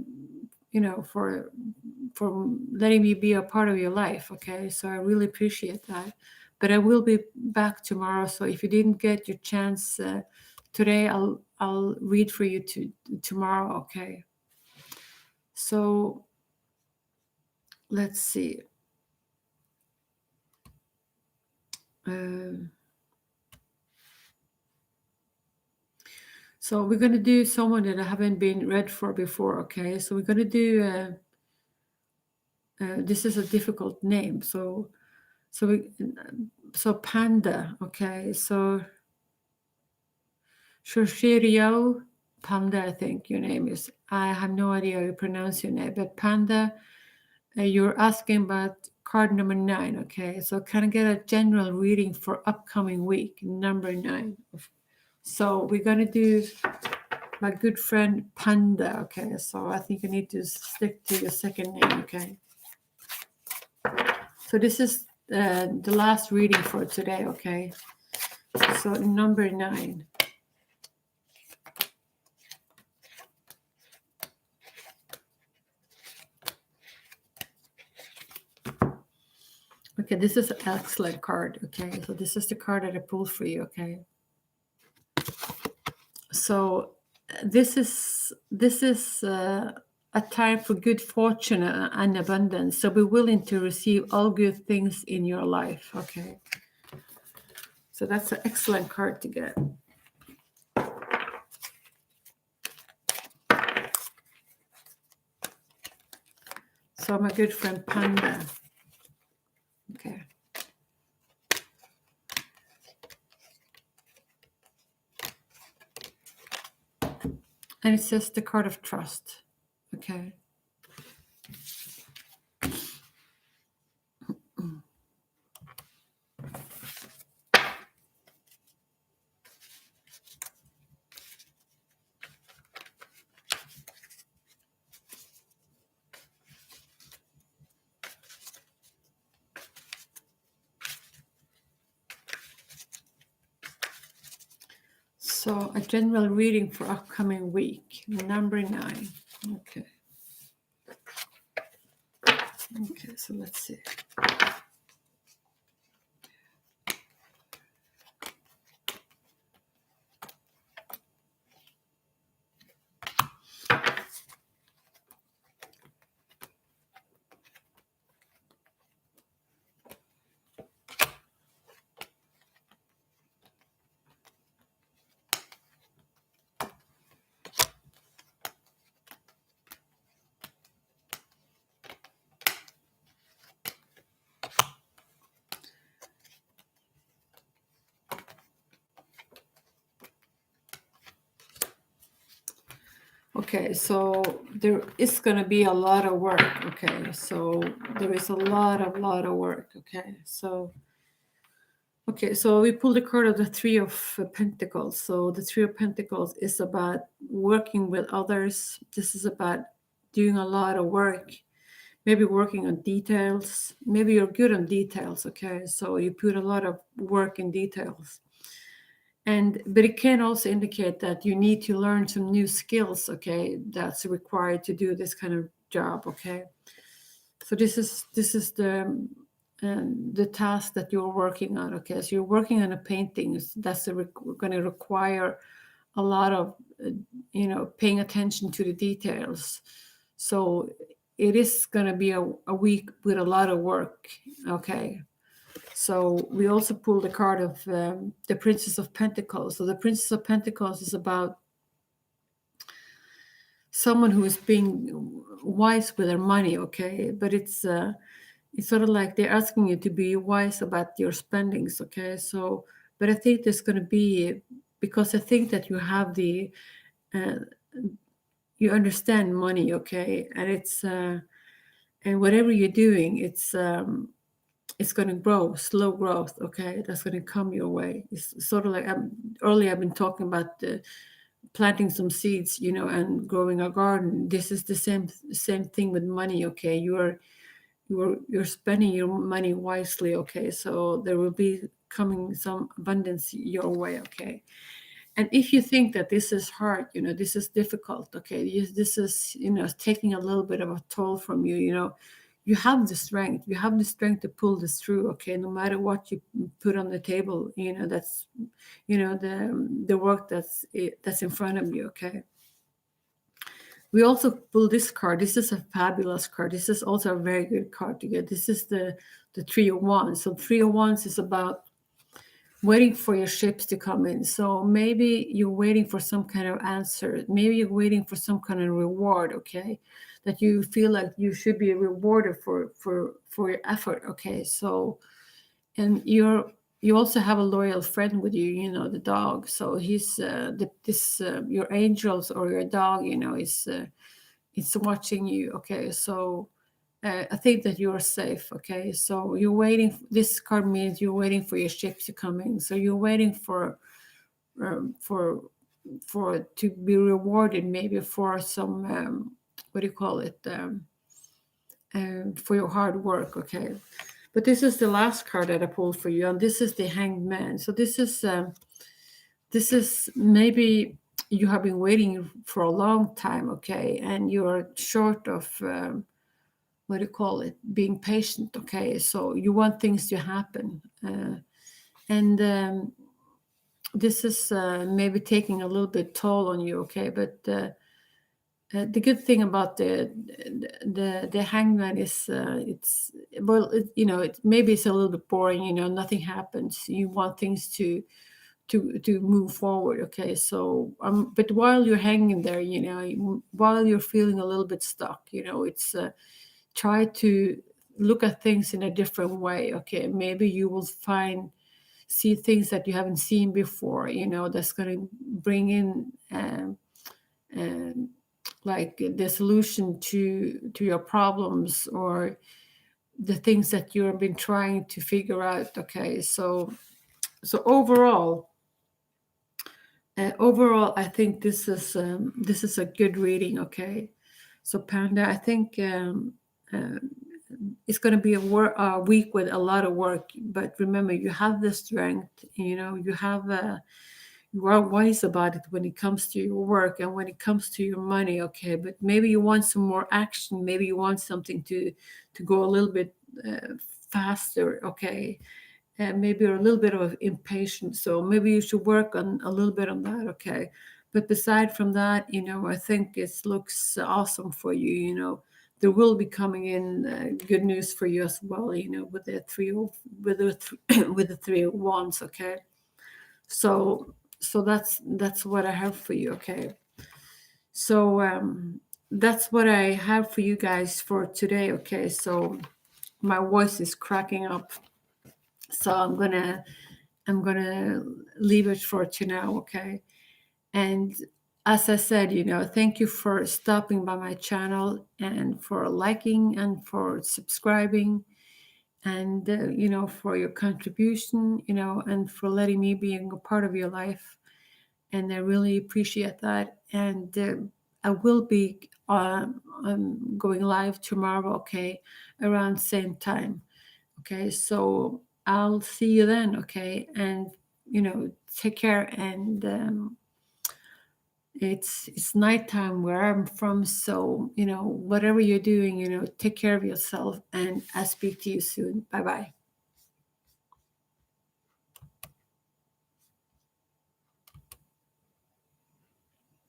A: letting me be a part of your life. Okay. So I really appreciate that. But I will be back tomorrow. So if you didn't get your chance today, I'll read for you tomorrow. Okay. So let's see. So we're going to do someone that I haven't been read for before. Okay. So we're going to do this is a difficult name. So Panda. Okay. So Shoshirio Panda, I think your name is. I have no idea how you pronounce your name, but Panda, you're asking about card number 9. Okay. So can I get a general reading for upcoming week, number 9? So we're going to do my good friend Panda. Okay. So I think you need to stick to your second name. Okay. So this is the last reading for today. Okay. So number 9. Okay, this is an excellent card. Okay, so this is the card that I pulled for you. Okay, so this is a time for good fortune and abundance. So be willing to receive all good things in your life. Okay, so that's an excellent card to get. So my good friend Panda. Okay. And it says the card of trust. Okay. So a general reading for upcoming week, number 9. Okay. Okay, so let's see. Okay, so there is going to be a lot of work. Okay, so there is a lot of work. Okay, so we pulled the card of the Three of Pentacles. So the Three of Pentacles is about working with others. This is about doing a lot of work, maybe working on details. Maybe you're good on details. Okay, so you put a lot of work in details. But it can also indicate that you need to learn some new skills, okay, that's required to do this kind of job, okay. So this is the task that you're working on, okay. So you're working on a painting that's going to require a lot of paying attention to the details. So it is going to be a week with a lot of work, okay. So we also pulled the card of the Princess of Pentacles. So the Princess of Pentacles is about someone who is being wise with their money, okay? But it's sort of like they're asking you to be wise about your spendings, okay? So, but I think there's going to be, because I think that you have you understand money, okay? And it's and whatever you're doing, it's going to grow, slow growth, okay? That's going to come your way. It's sort of like earlier I've been talking about planting some seeds, and growing a garden. This is the same thing with money, okay? You're spending your money wisely, okay? So there will be coming some abundance your way, okay? And if you think that this is hard, this is difficult, okay? This is, taking a little bit of a toll from you, you have the strength. You have the strength to pull this through, okay? No matter what you put on the table, that's, the work that's in front of you, okay? We also pull this card. This is a fabulous card. This is also a very good card to get. This is the Three of Wands. So Three of Wands is about waiting for your ships to come in. So maybe you're waiting for some kind of answer. Maybe you're waiting for some kind of reward, okay? That you feel like you should be rewarded for your effort, okay? So, and you also have a loyal friend with you, the dog. So he's your angels or your dog, is it's watching you, okay? So I think that you're safe, okay? So you're waiting. This card means you're waiting for your ship to come in. So you're waiting for to be rewarded, maybe for some what do you call it? For your hard work, okay? But this is the last card that I pulled for you, and this is the Hanged Man. So this is maybe you have been waiting for a long time, okay? And you're short of what do you call it? Being patient, okay? So you want things to happen, and this is maybe taking a little bit toll on you, okay? But the good thing about the Hangman is it's well, maybe it's a little bit boring, nothing happens. You want things to move forward, okay? So but while you're hanging there, while you're feeling a little bit stuck, it's try to look at things in a different way, okay? Maybe you will see things that you haven't seen before, that's going to bring in like the solution to your problems, or the things that you've been trying to figure out, okay? So overall I think this is a good reading, okay? So Panda, I think it's going to be a week with a lot of work, but remember, you have the strength, you have You are wise about it when it comes to your work and when it comes to your money, okay? But maybe you want some more action. Maybe you want something to go a little bit faster, okay? And maybe you're a little bit of impatient, so maybe you should work on a little bit on that, okay? But beside from that, I think it looks awesome for you. There will be coming in good news for you as well. With the with the 3 of Wands, okay? So that's what I have for you, okay? So that's what I have for you guys for today, okay? So my voice is cracking up, so I'm gonna leave it for now, okay? And as I said, thank you for stopping by my channel and for liking and for subscribing and for your contribution, and for letting me being a part of your life. And I really appreciate that. And I will be going live tomorrow, okay, around same time. Okay, so I'll see you then, okay? And take care. And it's nighttime where I'm from, so whatever you're doing, take care of yourself. And I'll speak to you soon. Bye bye.